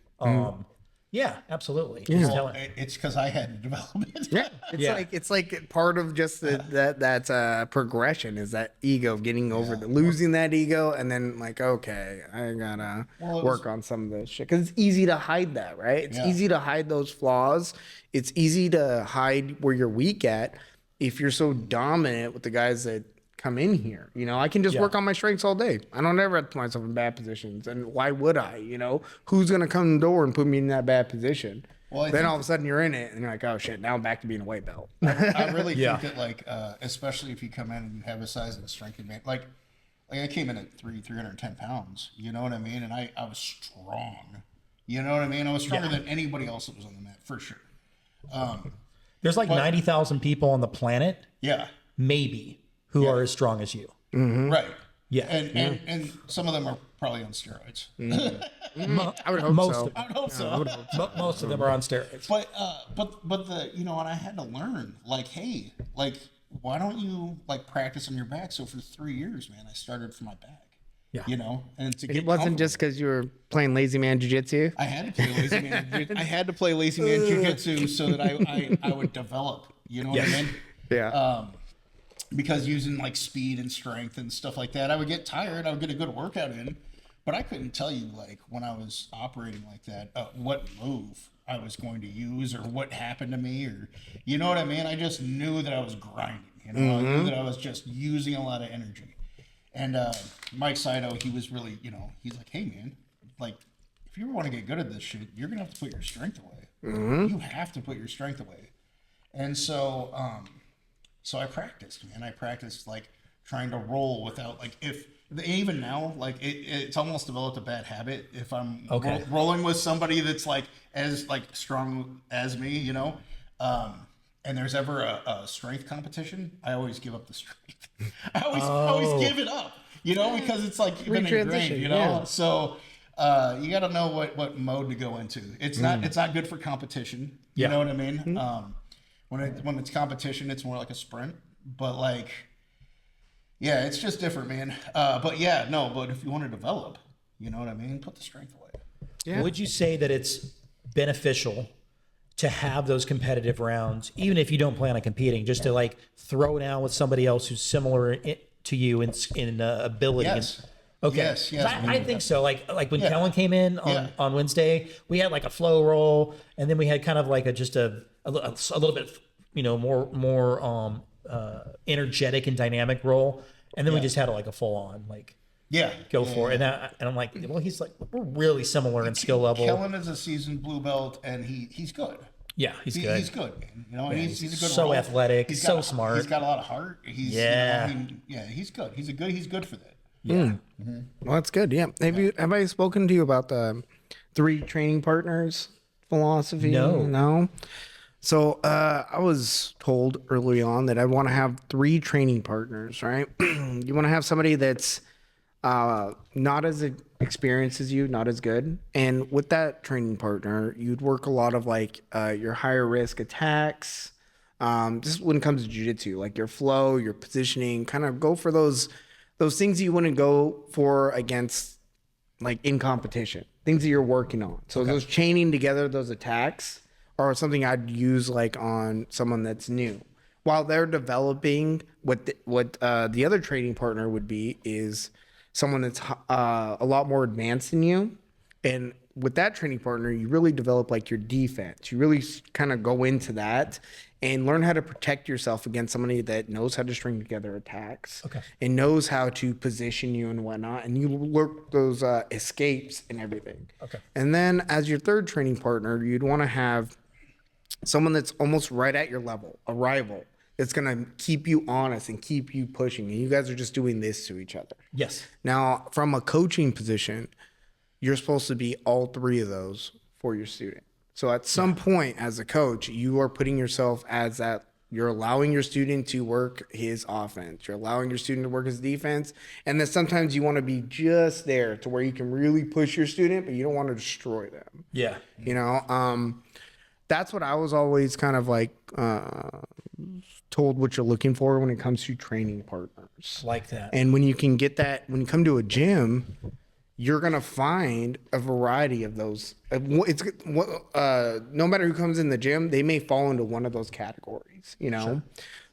Speaker 3: Yeah, absolutely.
Speaker 2: It's because I had to develop it.
Speaker 1: It's like part of just that progression is that ego, getting over losing that ego, and then like, okay, I gotta work on some of this shit, because it's easy to hide that, right? It's easy to hide those flaws. It's easy to hide where you're weak at if you're so dominant with the guys that come in here. I can just work on my strengths all day. I don't ever have to put myself in bad positions. And why would I? Who's going to come in the door and put me in that bad position? Well, then all of a sudden you're in it and you're like, oh shit, now I'm back to being a white belt.
Speaker 2: I really think that like, especially if you come in and you have a size and strength advantage, like I came in at 310 pounds, you know what I mean? And I was strong, you know what I mean? I was stronger than anybody else that was on the mat, for sure.
Speaker 3: There's like 90,000 people on the planet.
Speaker 2: Yeah.
Speaker 3: Maybe. Who are as strong as you.
Speaker 2: Right.
Speaker 3: Yeah.
Speaker 2: And some of them are probably on steroids.
Speaker 1: I would hope so.
Speaker 2: I would hope so.
Speaker 3: Most of them are on steroids.
Speaker 2: But the, and I had to learn, like, hey, like, why don't you like practice on your back? So for 3 years, man, I started from my back. Yeah. And to get
Speaker 1: it wasn't just because you were playing lazy man jiu-jitsu.
Speaker 2: I had to play lazy man. I had to play lazy man jiu-jitsu so that I would develop. You know what I mean?
Speaker 1: Yeah.
Speaker 2: Because using like speed and strength and stuff like that, I would get tired. I would get a good workout in, but I couldn't tell you like when I was operating like that what move I was going to use or what happened to me, or you know what I mean. I just knew that I was grinding. You know, I knew that I was just using a lot of energy. And Mike Saito, he was really, you know, he's like, hey man, like if you want to get good at this shit, you're gonna have to put your strength away. You have to put your strength away. And so, so I practiced, man. I practiced like trying to roll without like even now, like it's almost developed a bad habit. If I'm rolling with somebody that's like as like strong as me, you know, and there's ever a strength competition, I always give up the strength. I always give it up, you know, because it's like been ingrained, you know. Yeah. So you got to know what mode to go into. It's not good for competition. You know what I mean? When it's competition, it's more like a sprint. But like, yeah, it's just different, man. But if you want to develop, you know what I mean? Put the strength away.
Speaker 3: Yeah. Would you say that it's beneficial to have those competitive rounds, even if you don't plan on competing, just to like throw it out with somebody else who's similar to you in ability?
Speaker 2: Yes.
Speaker 3: Okay.
Speaker 2: Yes.
Speaker 3: I think so. Like when Kellen came in on Wednesday, we had like a flow roll, and then we had kind of like a little bit, you know, more energetic and dynamic roll, and then we just had like a full on like go for it. And I'm like, well, he's like, we're really similar in skill level.
Speaker 2: Kellen is a seasoned blue belt, and he's good.
Speaker 3: Yeah, he's good.
Speaker 2: He's good, man. You know, and he's a good
Speaker 3: so
Speaker 2: roller.
Speaker 3: athletic, so smart.
Speaker 2: He's got a lot of heart. He's he's good. He's good for that.
Speaker 1: Yeah. Well, that's good. Yeah. Have I spoken to you about the 3 training partners philosophy? No. So I was told early on that I want to have 3 training partners, right? You want to have somebody that's not as experienced as you, not as good. And with that training partner, you'd work a lot of like your higher risk attacks. Just when it comes to jiu-jitsu, like your flow, your positioning, kind of go for those things you wouldn't go for against, like in competition, things that you're working on. So those chaining together, those attacks are something I'd use like on someone that's new. While they're developing, what the other training partner would be is someone that's a lot more advanced than you. And with that training partner, you really develop like your defense. You really kind of go into that and learn how to protect yourself against somebody that knows how to string together attacks and knows how to position you and whatnot. And you work those escapes and everything. And then as your third training partner, you'd want to have someone that's almost right at your level, a rival. It's going to keep you honest and keep you pushing. And you guys are just doing this to each other.
Speaker 3: Yes.
Speaker 1: Now, from a coaching position, you're supposed to be all 3 of those for your student. So at some point as a coach, you are putting yourself as that. You're allowing your student to work his offense. You're allowing your student to work his defense. And then sometimes you want to be just there to where you can really push your student, but you don't want to destroy them.
Speaker 3: Yeah.
Speaker 1: You know, that's what I was always kind of like told what you're looking for when it comes to training partners.
Speaker 3: Like that.
Speaker 1: And when you can get that, when you come to a gym, you're going to find a variety of those. No matter who comes in the gym, they may fall into one of those categories, you know? Sure.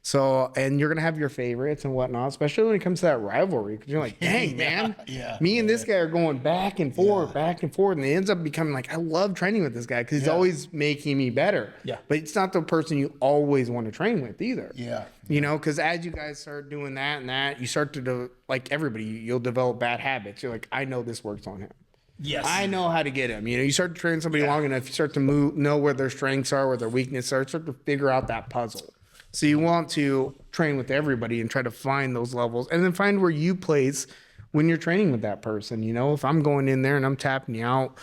Speaker 1: So, and you're going to have your favorites and whatnot, especially when it comes to that rivalry. Because you're like, dang, man, me and this guy are going back and forth. And it ends up becoming like, I love training with this guy because he's always making me better.
Speaker 3: Yeah.
Speaker 1: But it's not the person you always want to train with either.
Speaker 2: Yeah.
Speaker 1: You know, because as you guys start doing that and that, you start to, like everybody, you'll develop bad habits. You're like, I know this works on him.
Speaker 3: Yes.
Speaker 1: I know how to get him. You know, you start to train somebody long enough, you start to know where their strengths are, where their weaknesses are, start to figure out that puzzle. So you want to train with everybody and try to find those levels and then find where you place when you're training with that person. You know, if I'm going in there and I'm tapping you out,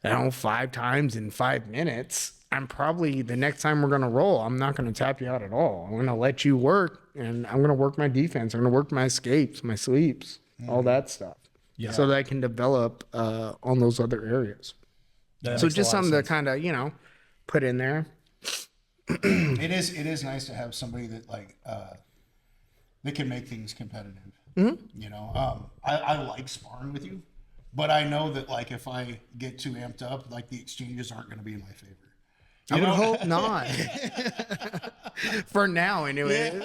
Speaker 1: 5 times in 5 minutes, I'm probably the next time we're going to roll, I'm not going to tap you out at all. I'm going to let you work and I'm going to work my defense. I'm going to work my escapes, my sweeps, all that stuff. Yeah. So that I can develop on those other areas. So just something to kind of, put in there.
Speaker 2: It is nice to have somebody that that can make things competitive. Mm-hmm. I like sparring with you, but I know that if I get too amped up, the exchanges aren't going to be in my favor.
Speaker 1: I would hope not. For now, anyway.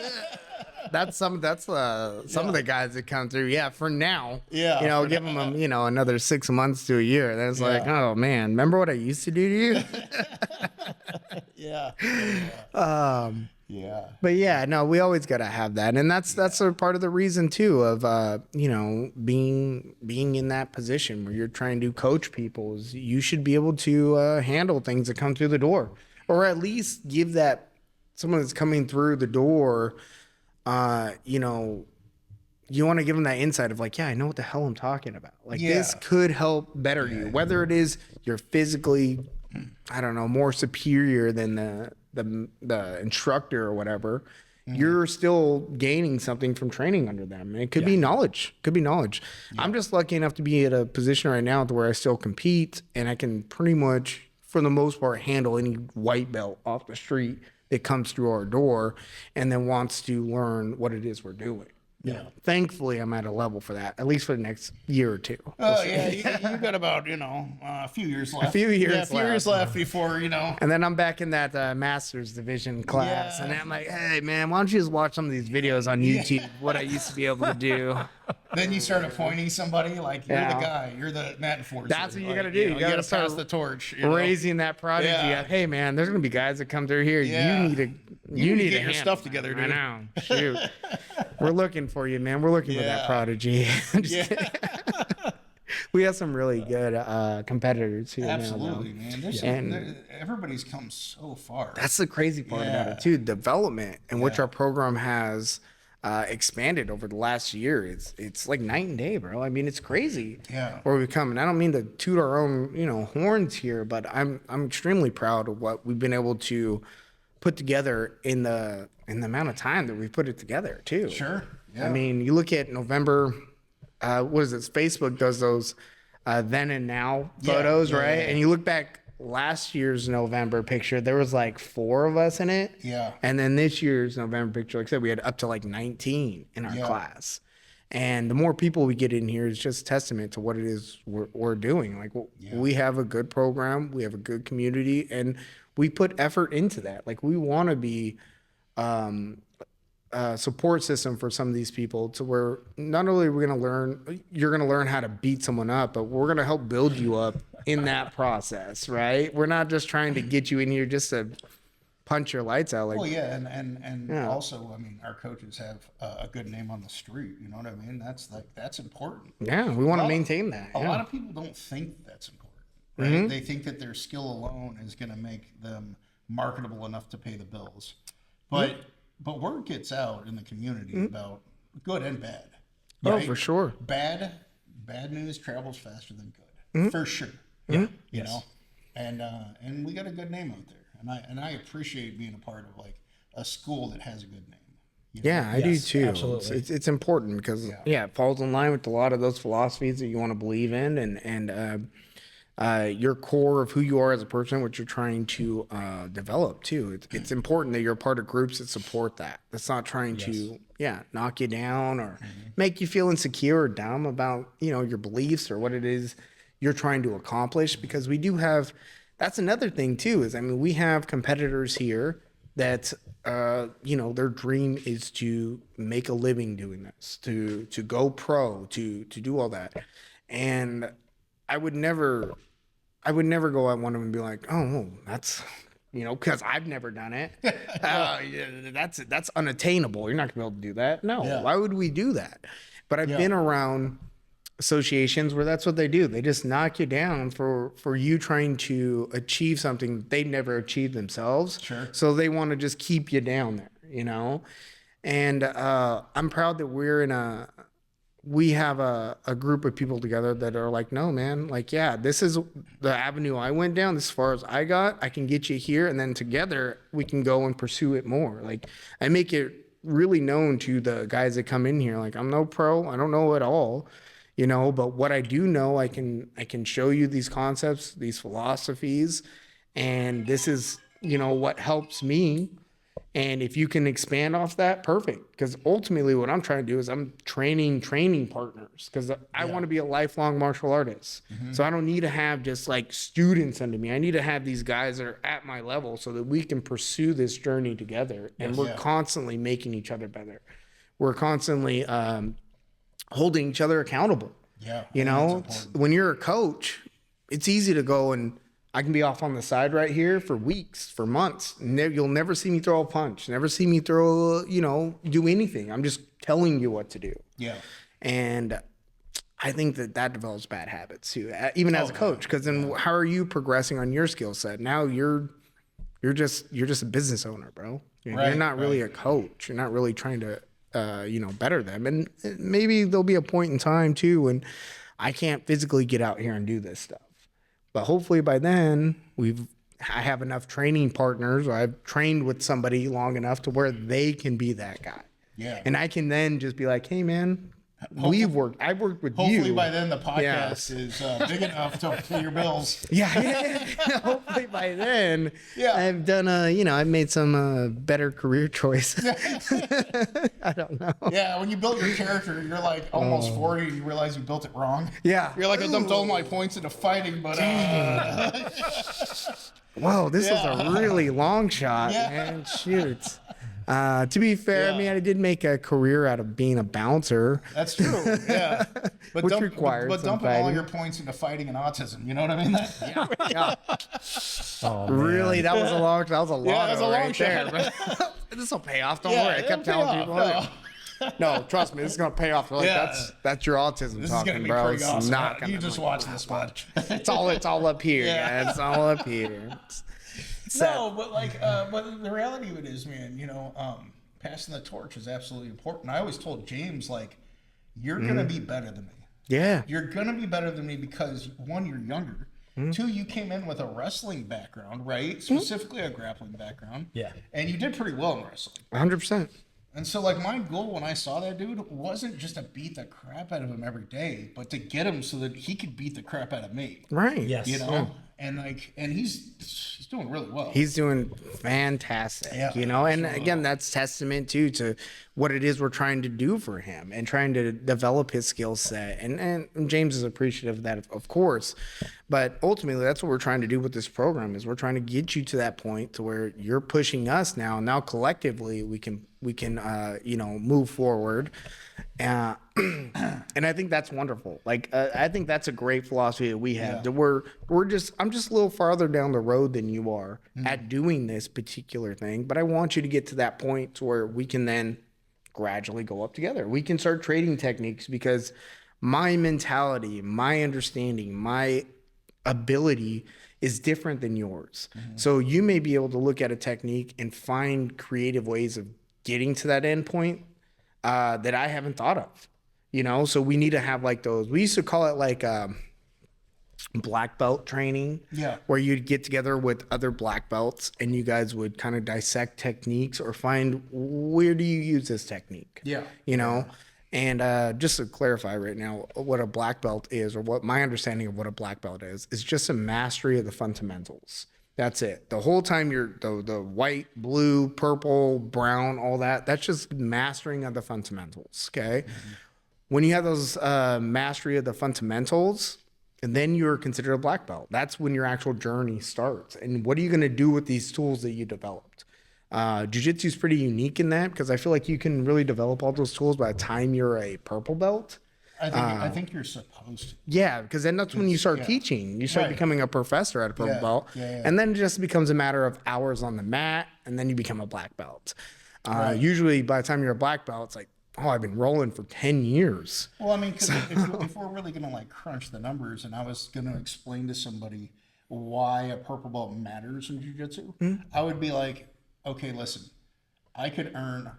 Speaker 1: That's some of the guys that come through. Yeah, for now.
Speaker 2: Yeah,
Speaker 1: You know,
Speaker 2: for
Speaker 1: give them another 6 months to a year. Then it's like, oh man, remember what I used to do to you?
Speaker 2: Yeah. Yeah.
Speaker 1: But yeah, no, we always got to have that, and that's a part of the reason too of being in that position where you're trying to coach people. Is you should be able to handle things that come through the door, or at least give that someone that's coming through the door. You want to give them that insight of like, yeah, I know what the hell I'm talking about. Like this could help better you, whether it is you're physically, I don't know, more superior than the instructor or whatever. You're still gaining something from training under them. And it could be knowledge. I'm just lucky enough to be at a position right now to where I still compete and I can pretty much, for the most part, handle any white belt off the street that comes through our door and then wants to learn what it is we're doing. Yeah. Thankfully, I'm at a level for that, at least for the next year or two.
Speaker 2: Oh, yeah. You got about, a few years left.
Speaker 1: A few years
Speaker 2: left before,
Speaker 1: And then I'm back in that master's division class.
Speaker 2: Yeah.
Speaker 1: And I'm like, hey, man, why don't you just watch some of these videos on YouTube, what I used to be able to do.
Speaker 2: Then you start appointing somebody like you're the guy, you're the Matt enforcer.
Speaker 1: That's what you got to do. You got to
Speaker 2: pass the torch.
Speaker 1: Raising that prodigy.
Speaker 2: Yeah.
Speaker 1: Hey, man, there's going to be guys that come through here.
Speaker 2: Yeah.
Speaker 1: You need to
Speaker 2: get your stuff together, dude.
Speaker 1: I know. Shoot. We're looking for you, man. We're looking for that prodigy. We have some really good competitors here.
Speaker 2: Absolutely, man. Everybody's come so far.
Speaker 1: That's the crazy part about it, too. Development in which our program has expanded over the last year. It's like night and day, bro. I mean, it's crazy where we've come. And I don't mean to toot our own, horns here, but I'm extremely proud of what we've been able to put together in the amount of time that we've put it together, too.
Speaker 2: Sure. Yeah.
Speaker 1: I mean, you look at November, what is it? Facebook does those then and now photos, right? And you look back last year's November picture, there was like 4 of us in it.
Speaker 2: Yeah.
Speaker 1: And then this year's November picture, like I said, we had up to like 19 in our class. And the more people we get in here is just testament to what it is we're doing. Like we have a good program, we have a good community, and we put effort into that. Like we want to be support system for some of these people to where not only are we going to learn, you're going to learn how to beat someone up, but we're going to help build you up in that process, right? We're not just trying to get you in here just to punch your lights out. Like,
Speaker 2: well, yeah, and also, I mean, our coaches have a good name on the street. You know what I mean? That's important.
Speaker 1: Yeah, we want to maintain that.
Speaker 2: A lot of people don't think that's important, right? They think that their skill alone is going to make them marketable enough to pay the bills, but word gets out in the community about good and bad.
Speaker 1: Oh,
Speaker 2: right?
Speaker 1: for sure.
Speaker 2: Bad news travels faster than good, for sure. Yeah, you know, and we got a good name out there, and I appreciate being a part of like a school that has a good name. You know?
Speaker 1: Yeah, I do too.
Speaker 3: Absolutely.
Speaker 1: It's important because it falls in line with a lot of those philosophies that you want to believe in, and your core of who you are as a person, what you're trying to develop too. It's important that you're a part of groups that support that. That's not trying to knock you down or make you feel insecure or dumb about your beliefs or what it is you're trying to accomplish. Because we do have, that's another thing too, is we have competitors here that their dream is to make a living doing this, to go pro, to do all that. And I would never go at one of them and be like, oh, that's, because I've never done it. That's unattainable. You're not gonna be able to do that. No, why would we do that? But I've been around associations where that's what they do. They just knock you down for you trying to achieve something they never achieved themselves.
Speaker 2: Sure.
Speaker 1: So they want to just keep you down there, And I'm proud that we have a group of people together that are like, no, man, like, yeah, this is the avenue I went down. As far as I got, I can get you here. And then together we can go and pursue it more. Like I make it really known to the guys that come in here. Like I'm no pro. I don't know at all, but what I do know, I can show you these concepts, these philosophies. And this is, what helps me. And if you can expand off that, perfect. Because ultimately what I'm trying to do is I'm training partners because I want to be a lifelong martial artist. So I don't need to have just like students under me. I need to have these guys that are at my level so that we can pursue this journey together. And we're constantly making each other better. we're constantly holding each other accountable.
Speaker 2: Yeah.
Speaker 1: You know, when you're a coach, it's easy to go and I can be off on the side right here for weeks, for months. You'll never see me throw a punch, never see me throw, do anything. I'm just telling you what to do.
Speaker 2: Yeah.
Speaker 1: And I think that develops bad habits too, even as a coach. Because then how are you progressing on your skill set? Now you're just a business owner, bro. You're not really a coach. You're not really trying to better them. And maybe there'll be a point in time too when I can't physically get out here and do this stuff. But hopefully by then I have enough training partners, or I've trained with somebody long enough to where they can be that guy.
Speaker 2: Yeah.
Speaker 1: And I can then just be like, hey man, I've worked with you.
Speaker 2: Hopefully by then the podcast is big enough to pay your bills.
Speaker 1: Yeah. Hopefully by then I've done I've made some better career choices. I don't know.
Speaker 2: Yeah, when you build your character, you're like almost 40 and you realize you built it wrong.
Speaker 1: Yeah.
Speaker 2: You're like, I dumped all my points into fighting, but
Speaker 1: whoa, this was a really long shot, man. Shoot. To be fair, I mean, I did make a career out of being a bouncer.
Speaker 2: That's true. Yeah. But
Speaker 1: Which requires
Speaker 2: but
Speaker 1: some
Speaker 2: dumping all
Speaker 1: fighting.
Speaker 2: your points into fighting and autism. You know what I mean?
Speaker 1: Yeah.
Speaker 3: Oh, man.
Speaker 1: Really, that was a long
Speaker 2: that was a long
Speaker 1: right
Speaker 2: shot.
Speaker 1: there. This will pay off. Don't worry. I kept
Speaker 2: it'll
Speaker 1: telling
Speaker 2: pay
Speaker 1: people. No, trust me, this is gonna pay off. They're like, that's your autism
Speaker 2: This is
Speaker 1: talking,
Speaker 2: gonna be
Speaker 1: bro.
Speaker 2: pretty
Speaker 1: It's
Speaker 2: awesome.
Speaker 1: not gonna.
Speaker 2: You just watch this much.
Speaker 1: It's all up here.
Speaker 2: Yeah.
Speaker 1: Yeah, it's all up here.
Speaker 2: No, but but the reality of it is, man, passing the torch is absolutely important. I always told James, like, you're gonna be better than me.
Speaker 1: Yeah.
Speaker 2: You're gonna be better than me because one, you're younger. Two, you came in with a wrestling background, right? Specifically a grappling background.
Speaker 3: Yeah.
Speaker 2: And you did pretty well in wrestling.
Speaker 1: 100%.
Speaker 2: And so, like, my goal when I saw that dude wasn't just to beat the crap out of him every day, but to get him so that he could beat the crap out of me.
Speaker 1: Right.
Speaker 3: Yes.
Speaker 2: And he's doing really well.
Speaker 1: He's doing fantastic, and again, that's testament to what it is we're trying to do for him and trying to develop his skill set. And James is appreciative of that, of course, but ultimately that's what we're trying to do with this program is we're trying to get you to that point to where you're pushing us now collectively we can move forward. And I think that's wonderful. Like, I think that's a great philosophy that we have. That I'm just a little farther down the road than you are at doing this particular thing, but I want you to get to that point to where we can then gradually go up together. We can start trading techniques because my mentality, my understanding, my ability is different than yours. So you may be able to look at a technique and find creative ways of getting to that end point that I haven't thought of, so we need to have like those, we used to call it like black belt training, where you'd get together with other black belts and you guys would kind of dissect techniques or find where do you use this technique, and just to clarify right now what a black belt is, or what my understanding of what a black belt is just a mastery of the fundamentals. That's it. The whole time you're the white, blue, purple, brown, all that's just mastering of the fundamentals. Okay. When you have those mastery of the fundamentals, and then you're considered a black belt. That's when your actual journey starts. And what are you going to do with these tools that you developed? Jiu-jitsu is pretty unique in that because I feel like you can really develop all those tools by the time you're a purple belt.
Speaker 2: I think you're supposed to.
Speaker 1: Yeah, because then that's when you start teaching. You start becoming a professor at a purple belt. And then it just becomes a matter of hours on the mat, and then you become a black belt. Usually by the time you're a black belt, it's like, oh, I've been rolling for 10 years.
Speaker 2: Well, I mean, because if we're really going to like crunch the numbers and I was going to explain to somebody why a purple belt matters in jiu-jitsu, I would be like, okay, listen, I could earn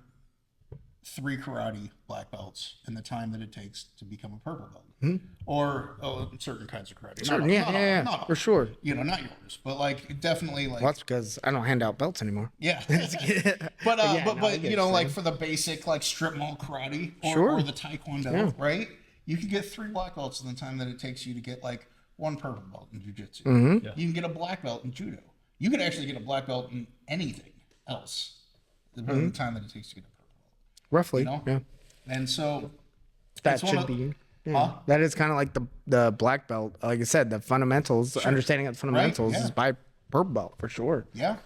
Speaker 2: 3 karate black belts in the time that it takes to become a purple belt, or certain kinds of karate. Not all,
Speaker 1: for sure.
Speaker 2: Not yours, but like definitely like.
Speaker 1: Well, that's because I don't hand out belts anymore.
Speaker 2: Yeah, but like for the basic like strip mall karate or the taekwondo, right? You can get 3 black belts in the time that it takes you to get like 1 purple belt in jiu-jitsu. You can get a black belt in judo. You could actually get a black belt in anything else, depending on the time that it takes to get a purple belt.
Speaker 1: Roughly, yeah.
Speaker 2: And so
Speaker 1: that should be. Yeah. That is kind of like the black belt. Like I said, the fundamentals, understanding of fundamentals is by purple belt for sure.
Speaker 2: Yeah.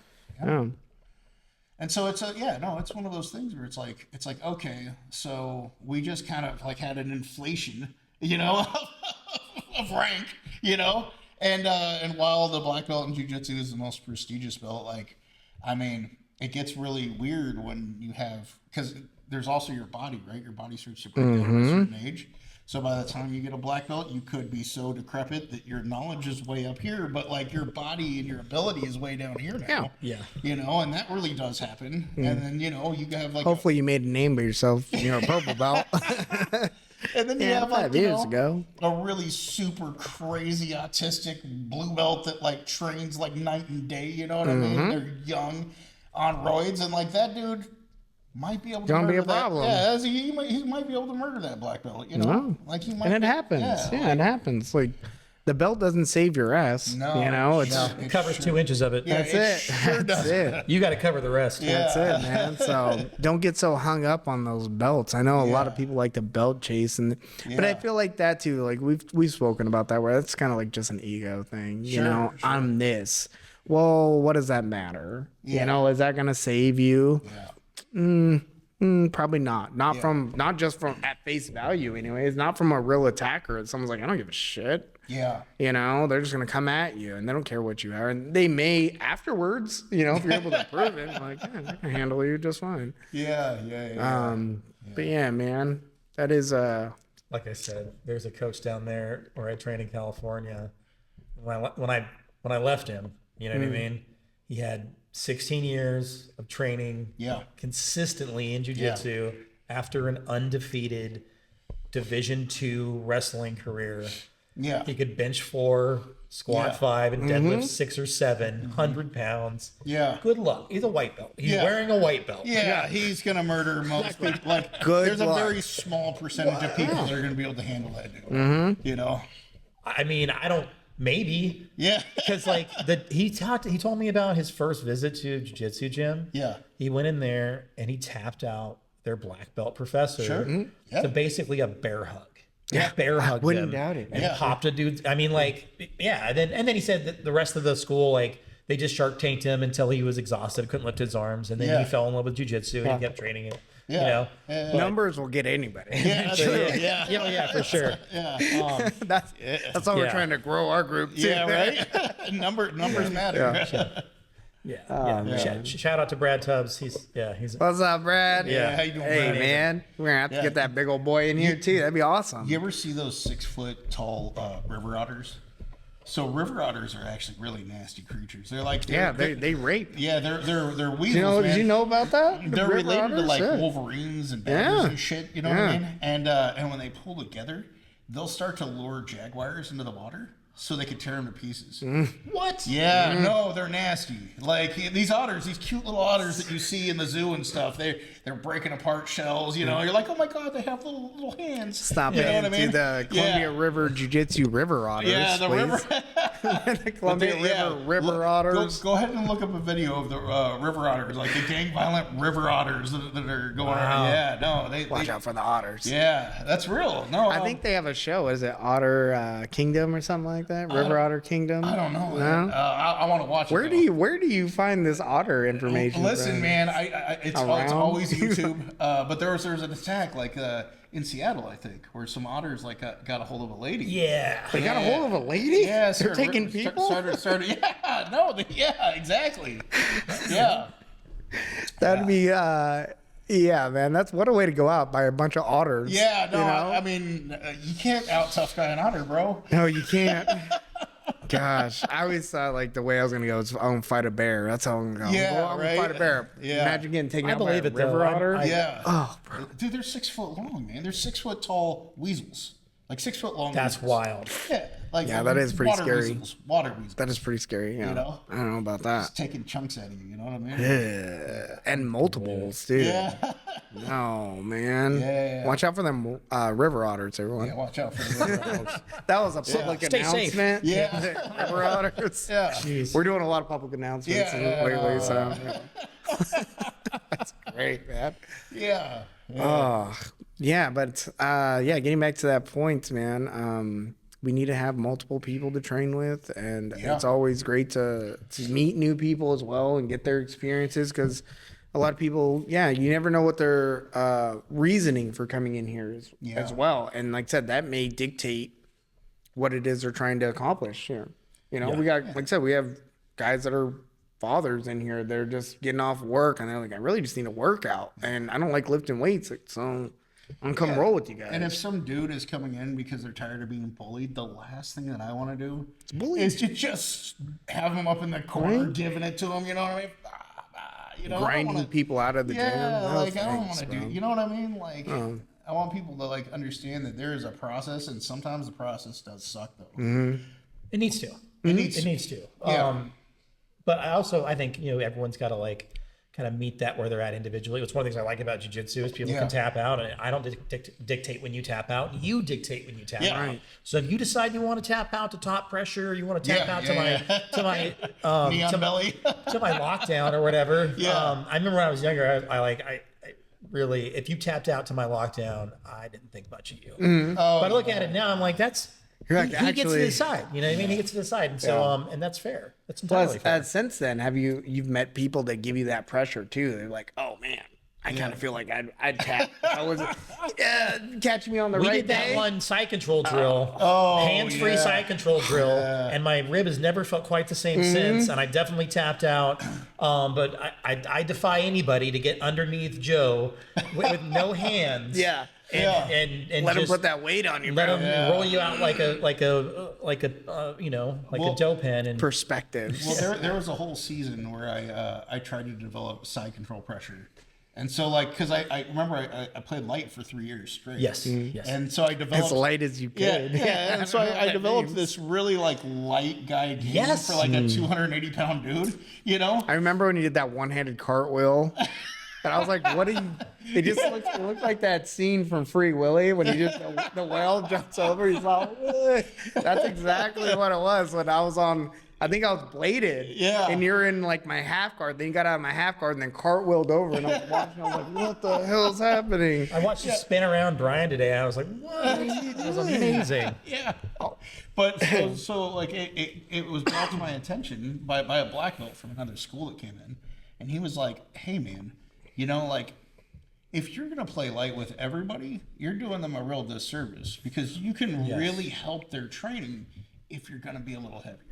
Speaker 2: And so it's it's one of those things where it's like, okay, so we just kind of like had an inflation, of rank, and while the black belt in jiu-jitsu is the most prestigious belt, like, I mean, it gets really weird when you have, because there's also your body, right? Your body starts to break down at a certain age. So by the time you get a black belt, you could be so decrepit that your knowledge is way up here, but like your body and your ability is way down here now.
Speaker 3: Yeah.
Speaker 2: And that really does happen. And then, you have like
Speaker 1: Hopefully you made a name for yourself, a purple belt.
Speaker 2: and then you have like
Speaker 1: 5 years ago.
Speaker 2: a really super crazy autistic blue belt that like trains like night and day, you know what I mean? They're young on roids, and like that dude might be able to
Speaker 1: Gonna
Speaker 2: murder
Speaker 1: be a problem.
Speaker 2: that. Yeah, he might be able to murder that black belt, Like he might
Speaker 1: And it
Speaker 2: be-
Speaker 1: happens. Yeah, it happens. Like, the belt doesn't save your ass.
Speaker 2: No,
Speaker 3: It covers 2 inches of it.
Speaker 2: Yeah,
Speaker 1: That's it.
Speaker 2: sure
Speaker 1: That's
Speaker 2: does.
Speaker 1: it.
Speaker 3: You got to cover the rest.
Speaker 2: Yeah.
Speaker 1: That's it, man. So don't get so hung up on those belts. I know a lot of people like to belt chase, but I feel like that too. Like we've spoken about that, where it's kind of like just an ego thing.
Speaker 2: Sure.
Speaker 1: I'm this. Well, what does that matter? Is that gonna save you?
Speaker 2: Yeah.
Speaker 1: Probably not. Not just from at face value. Anyways, not from a real attacker. Someone's like, I don't give a shit.
Speaker 2: Yeah.
Speaker 1: They're just gonna come at you, and they don't care what you are, and they may afterwards. If you're able to prove it, like, I can handle you just fine.
Speaker 2: Yeah.
Speaker 1: But yeah, man, that is
Speaker 3: Like I said, there's a coach down there where I trained in California. When I left him, you know what I mean? He had 16 years of training consistently in jiu-jitsu after an undefeated Division II wrestling career.
Speaker 2: Yeah.
Speaker 3: He could bench 4, squat 5, and deadlift 6 or 7, 100 pounds.
Speaker 2: Yeah.
Speaker 3: Good luck. He's a white belt. He's wearing a white belt.
Speaker 2: Yeah, he's gonna murder most people. Like,
Speaker 1: Good
Speaker 2: there's
Speaker 1: luck.
Speaker 2: a very small percentage of people that are gonna be able to handle that dude.
Speaker 3: I mean, I don't. Maybe.
Speaker 2: Yeah.
Speaker 3: Because like he told me about his first visit to jiu-jitsu gym.
Speaker 2: Yeah.
Speaker 3: He went in there and he tapped out their black belt professor.
Speaker 2: Sure. Yeah.
Speaker 3: So basically a bear hug. Yeah. Bear hug.
Speaker 1: wouldn't doubt it.
Speaker 3: And
Speaker 2: Yeah.
Speaker 3: popped a dude. I mean, like, yeah. And then he said that the rest of the school, like, they just shark tanked him until he was exhausted, couldn't lift his arms, and then he fell in love with jiu-jitsu and he kept training it.
Speaker 2: Yeah.
Speaker 1: numbers will get anybody.
Speaker 2: Yeah, true. Yeah.
Speaker 3: Yeah, for sure.
Speaker 2: Yeah.
Speaker 1: That's why we're trying to grow our group too.
Speaker 2: Yeah, right? Numbers matter.
Speaker 3: Shout out to Brad Tubbs. He's
Speaker 1: What's up, Brad?
Speaker 2: Yeah, how you doing,
Speaker 1: Hey,
Speaker 2: Brad?
Speaker 1: man, we're gonna have to get that big old boy in here too. That'd be awesome.
Speaker 2: You ever see those 6 foot tall river otters? So river otters are actually really nasty creatures. They're like
Speaker 1: they rape.
Speaker 2: Yeah, they're weasels.
Speaker 1: Did you know about that?
Speaker 2: They're
Speaker 1: River
Speaker 2: related to
Speaker 1: otters?
Speaker 2: like
Speaker 1: Yeah.
Speaker 2: wolverines and badgers
Speaker 1: Yeah.
Speaker 2: and shit. You know what I mean? And when they pull together, they'll start to lure jaguars into the water so they could tear them to pieces.
Speaker 3: what?
Speaker 2: Yeah, no, they're nasty. Like these otters, these cute little otters that you see in the zoo and stuff. They're breaking apart shells. You're like, oh my god, they have little hands.
Speaker 1: Stop
Speaker 2: you know
Speaker 1: it
Speaker 2: what I mean?
Speaker 1: to the Columbia River Jiu-Jitsu river otters.
Speaker 2: Yeah, the
Speaker 1: please.
Speaker 2: river.
Speaker 1: the Columbia River otters.
Speaker 2: Go ahead and look up a video of the river otters, like the gang violent river otters that are going around. Yeah, no,
Speaker 1: Watch out for the otters.
Speaker 2: Yeah, that's real. No,
Speaker 1: I think they have a show. Is it Otter Kingdom or something like that? River Otter Kingdom?
Speaker 2: I don't know.
Speaker 1: No?
Speaker 2: I want to watch it.
Speaker 1: Where do you find this otter information?
Speaker 2: Listen,
Speaker 1: from?
Speaker 2: man, it's
Speaker 1: Around?
Speaker 2: always YouTube. But there was an attack like in Seattle, I think, where some otters like got a hold of a lady.
Speaker 3: Yeah.
Speaker 1: They got a hold of a lady?
Speaker 2: Yeah,
Speaker 1: They're taking people?
Speaker 2: Started, yeah, no, yeah, exactly. Yeah.
Speaker 1: That'd be, yeah, man. That's what a way to go out, by a bunch of otters.
Speaker 2: Yeah, no,
Speaker 1: you know?
Speaker 2: I mean, you can't out tough guy an otter, bro.
Speaker 1: No, you can't. Gosh, I always thought like the way I was gonna go is I'm gonna fight a bear. That's how I'm gonna go.
Speaker 2: Yeah,
Speaker 1: I'm
Speaker 2: right.
Speaker 1: gonna fight a bear.
Speaker 2: Yeah.
Speaker 1: Imagine getting taken
Speaker 3: I
Speaker 1: out by
Speaker 3: believe
Speaker 1: a
Speaker 3: it, though.
Speaker 1: river otter.
Speaker 2: Yeah.
Speaker 1: Oh, bro.
Speaker 2: Dude, they're 6 foot long, man. They're 6 foot tall weasels. Like 6 foot long.
Speaker 3: That's
Speaker 2: weasels.
Speaker 3: wild.
Speaker 2: Yeah. Like
Speaker 1: Yeah, that is pretty
Speaker 2: water
Speaker 1: scary.
Speaker 2: Weasels, water weasels.
Speaker 1: That is pretty scary. Yeah.
Speaker 2: You know?
Speaker 1: I don't know about that.
Speaker 2: Just taking chunks out of you. You know what I mean?
Speaker 1: Yeah. And multiples, dude.
Speaker 2: Yeah.
Speaker 1: No, man.
Speaker 2: Yeah.
Speaker 1: Watch out for them river otters, everyone.
Speaker 2: Yeah, watch out for the river otters.
Speaker 1: That was a public
Speaker 3: Stay safe.
Speaker 1: announcement.
Speaker 2: Yeah.
Speaker 1: River otters.
Speaker 2: Yeah.
Speaker 3: Jeez.
Speaker 1: We're doing a lot of public announcements lately, so that's great, man.
Speaker 2: Yeah.
Speaker 1: Oh, yeah, but getting back to that point, man, we need to have multiple people to train with, and
Speaker 2: Yeah.
Speaker 1: it's always great to meet new people as well and get their experiences, because a lot of people, you never know what their reasoning for coming in here is as well. And like I said, that may dictate what it is they're trying to accomplish here. You know, we got, like I said, we have guys that are fathers in here. They're just getting off work and they're like, I really just need a workout. And I don't like lifting weights. So I'm going to come roll with you guys.
Speaker 2: And if some dude is coming in because they're tired of being bullied, the last thing that I want to do is to just have them up in the corner, giving it to them, you know what I mean? You know,
Speaker 1: grinding people out of the gym.
Speaker 2: Like, I don't want to do, you know what I mean? Like, I want people to like understand that there is a process, and sometimes the process does suck though.
Speaker 3: It needs to.
Speaker 2: It needs
Speaker 3: to.
Speaker 2: Yeah.
Speaker 3: But I think, you know, everyone's got to like kind of meet that where they're at individually. It's one of the things I like about jiu-jitsu is people can tap out, and I don't dictate when you tap out. You dictate when you tap out. Right. So if you decide you want to tap out to top pressure, or you want to tap out to my
Speaker 2: belly,
Speaker 3: to my lockdown or whatever. I remember when I was younger, I really, if you tapped out to my lockdown, I didn't think much of you. But I look at it now, I'm like, he gets to decide. You know what I mean? He gets to decide, and so and that's fair. That's entirely fair.
Speaker 1: Since then, you've met people that give you that pressure too? They're like, oh man, I kind of feel like I'd tap. I was catch me on the right day.
Speaker 3: We did that one side control drill, hands-free side control drill, and my rib has never felt quite the same since. And I definitely tapped out. But I defy anybody to get underneath Joe with no hands. And
Speaker 1: let
Speaker 3: just
Speaker 1: him put that weight on you.
Speaker 3: Let him roll you out like a dough pen and
Speaker 1: perspective.
Speaker 2: Well, there was a whole season where I tried to develop side control pressure. And so, like, because I remember I played light for 3 years straight.
Speaker 3: Yes.
Speaker 2: And so I developed...
Speaker 1: As light as you could.
Speaker 2: Yeah. And so I developed this really, like, light guy game for, like, a 280-pound dude, you know?
Speaker 1: I remember when you did that one-handed cartwheel. And I was like, what are you... It just looked like that scene from Free Willy when he just... The whale jumps over. He's like... That's exactly what it was when I was on... I think I was bladed.
Speaker 2: Yeah.
Speaker 1: And you're in like my half guard. Then you got out of my half guard and then cartwheeled over. And I was watching. I was like, what the hell's happening?
Speaker 3: I watched you spin around Brian today. I was like, what? It was amazing.
Speaker 2: Yeah. But so like it was brought to my attention by a black belt from another school that came in. And he was like, hey man, you know, like if you're going to play light with everybody, you're doing them a real disservice because you can really help their training if you're going to be a little heavier.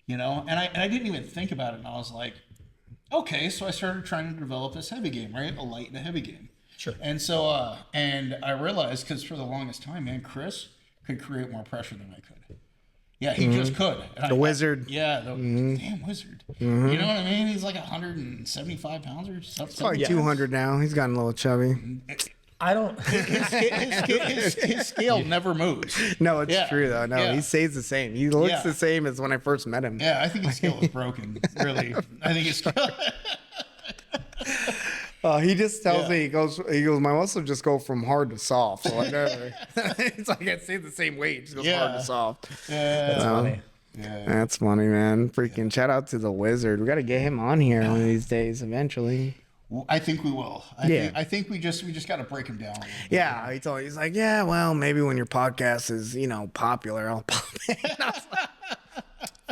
Speaker 2: You know, and I didn't even think about it, and I was like, okay, so I started trying to develop this heavy game, right? A light and a heavy game.
Speaker 3: Sure.
Speaker 2: And so, and I realized, because for the longest time, man, Chris could create more pressure than I could. Yeah, he just could. And
Speaker 1: the wizard.
Speaker 2: Damn wizard. You know what I mean? He's like 175 pounds or something.
Speaker 1: He's probably 200 now. He's gotten a little chubby.
Speaker 3: I don't.
Speaker 2: His scale never moves.
Speaker 1: No, it's true though. No, he stays the same. He looks the same as when I first met him.
Speaker 2: Yeah, I think his scale is broken. Really, I think his scale.
Speaker 1: He just tells me, he goes, my muscle just go from hard to soft. So I never. It's like I stay the same weight. It just goes hard to soft.
Speaker 2: Yeah,
Speaker 3: that's funny.
Speaker 2: Yeah.
Speaker 1: That's funny, man. Freaking shout out to the wizard. We got to get him on here one of these days eventually.
Speaker 2: I think we will. I think we just got to break him down.
Speaker 1: Yeah, he's like, yeah, well, maybe when your podcast is, popular, I'll pop in.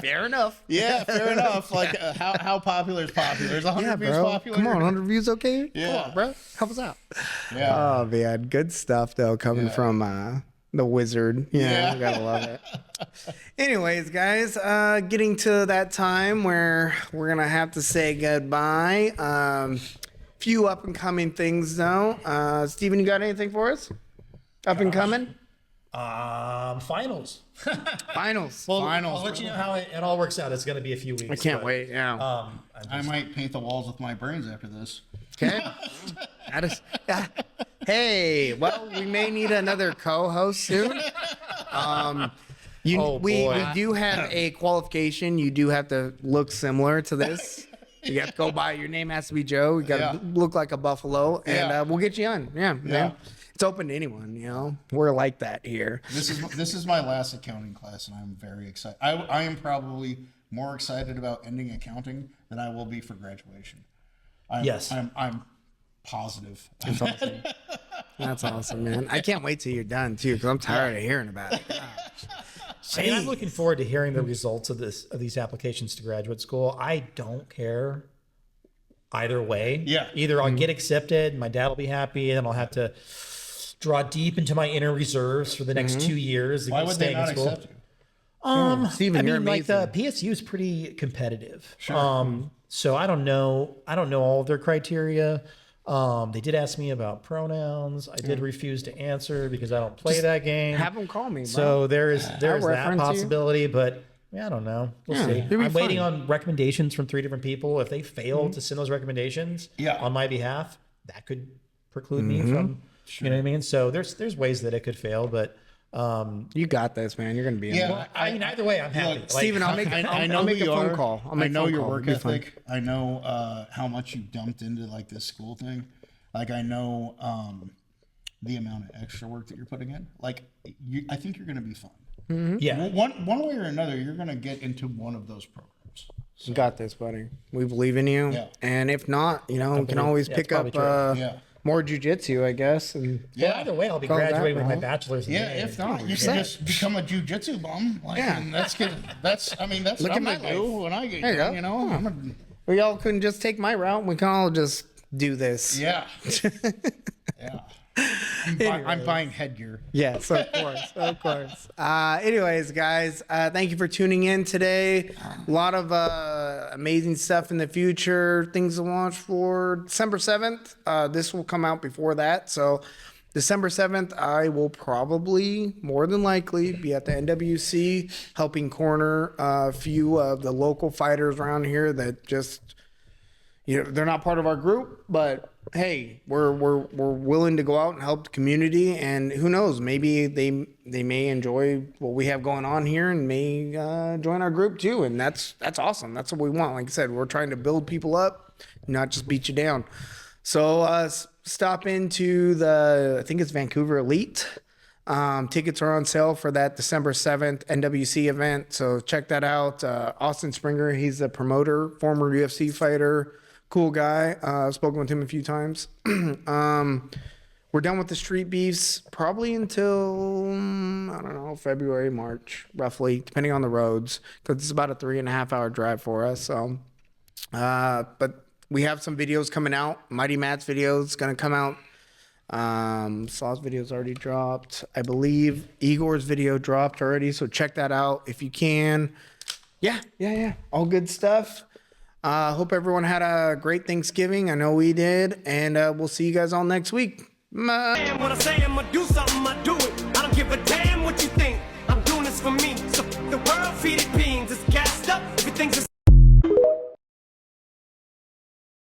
Speaker 1: Fair enough.
Speaker 2: Yeah, fair enough. Like, how popular is popular? Is 100 views popular?
Speaker 1: Come on, 100 views okay?
Speaker 2: Yeah.
Speaker 1: Come on, bro. Help us out.
Speaker 2: Yeah.
Speaker 1: Oh, man. Good stuff, though, coming from the wizard. Yeah, gotta love it. Anyways, guys, getting to that time where we're going to have to say goodbye. Few up and coming things though. Steven, you got anything for us? Up and coming?
Speaker 3: Finals.
Speaker 1: Finals.
Speaker 3: Well,
Speaker 2: Finals.
Speaker 3: I'll let you know how it all works out. It's going to be a few weeks.
Speaker 1: I can't wait. Yeah.
Speaker 2: I might paint the walls with my brains after this.
Speaker 1: Okay. Hey, well, we may need another co-host soon. We do have a qualification. You do have to look similar to this. You have to go by. Your name has to be Joe. You got to look like a buffalo, and we'll get you on. Yeah, man. It's open to anyone. We're like that here.
Speaker 2: This is my last accounting class, and I'm very excited. I am probably more excited about ending accounting than I will be for graduation. I'm positive.
Speaker 1: That's awesome. That's awesome, man. I can't wait till you're done too, because I'm tired of hearing about it.
Speaker 3: I'm looking forward to hearing the results of these applications to graduate school. I don't care either way.
Speaker 2: Yeah.
Speaker 3: Either I'll get accepted, my dad will be happy, and then I'll have to draw deep into my inner reserves for the next 2 years.
Speaker 2: Why would they not accept you?
Speaker 1: Steven,
Speaker 3: I
Speaker 1: you're
Speaker 3: mean, like
Speaker 1: amazing.
Speaker 3: the PSU is pretty competitive. So I don't know all of their criteria. They did ask me about pronouns. I did refuse to answer because I don't play that game.
Speaker 1: Have them call me, bro.
Speaker 3: So there's that
Speaker 1: reference you.
Speaker 3: possibility, but yeah, I don't know. We'll see.
Speaker 1: it'll be
Speaker 3: I'm waiting
Speaker 1: fun.
Speaker 3: on recommendations from 3 different people. If they fail to send those recommendations on my behalf, that could preclude me from, you know what I mean? So there's ways that it could fail, but
Speaker 1: You got this, man. You're gonna be in there.
Speaker 2: Yeah,
Speaker 3: I mean, either way, I'm happy.
Speaker 2: Look,
Speaker 1: Steven, I'll make I'll make a phone call.
Speaker 2: I know your work ethic. I know how much you dumped into like this school thing. Like I know the amount of extra work that you're putting in. Like I think you're gonna be fine.
Speaker 3: yeah.
Speaker 2: One way or another, you're gonna get into one of those programs.
Speaker 1: You got this, buddy. We believe in you.
Speaker 2: Yeah.
Speaker 1: And if not, you know, we can always
Speaker 3: yeah,
Speaker 1: pick
Speaker 3: it's
Speaker 1: up
Speaker 3: probably
Speaker 2: Yeah.
Speaker 1: more jujitsu, I guess. And
Speaker 3: Well, either way, I'll be
Speaker 1: Call that
Speaker 3: graduating with my
Speaker 1: right.
Speaker 3: bachelor's. in
Speaker 2: Yeah,
Speaker 3: May.
Speaker 2: if not, you can just become a jujitsu bum. Like,
Speaker 1: Yeah.
Speaker 2: and that's good. That's I mean that's
Speaker 1: Look
Speaker 2: what
Speaker 1: at
Speaker 2: I'm
Speaker 1: my
Speaker 2: gonna do
Speaker 1: life.
Speaker 2: when I get
Speaker 1: There you
Speaker 2: done,
Speaker 1: go.
Speaker 2: you know. I'm a,
Speaker 1: we all couldn't just take my route. We can all just do this.
Speaker 2: yeah. Yeah. I'm buying headgear.
Speaker 1: Yes, of course, of course. Anyways, guys, thank you for tuning in today. A lot of amazing stuff in the future, things to watch for December 7th. This will come out before that. So December 7th, I will probably, more than likely, be at the NWC helping corner a few of the local fighters around here that just, you know, they're not part of our group, but hey, we're willing to go out and help the community, and who knows, maybe they may enjoy what we have going on here and may join our group too, and that's awesome. That's what we want. Like I said, we're trying to build people up, not just beat you down. So stop into I think it's Vancouver Elite. Tickets are on sale for that December 7th NWC event, so check that out. Austin Springer, he's the promoter, former UFC fighter. Cool guy. I've spoken with him a few times. We're done with the street beefs probably until, I don't know, February, March, roughly, depending on the roads, because it's about a 3.5 hour drive for us. So, but we have some videos coming out. Mighty Matt's video is going to come out. Saw's video's already dropped. I believe Igor's video dropped already, so check that out if you can. Yeah. All good stuff. Hope everyone had a great Thanksgiving. I know we did. And we'll see you guys all next week. Bye.
Speaker 4: When I say I'm gonna do something, I do it.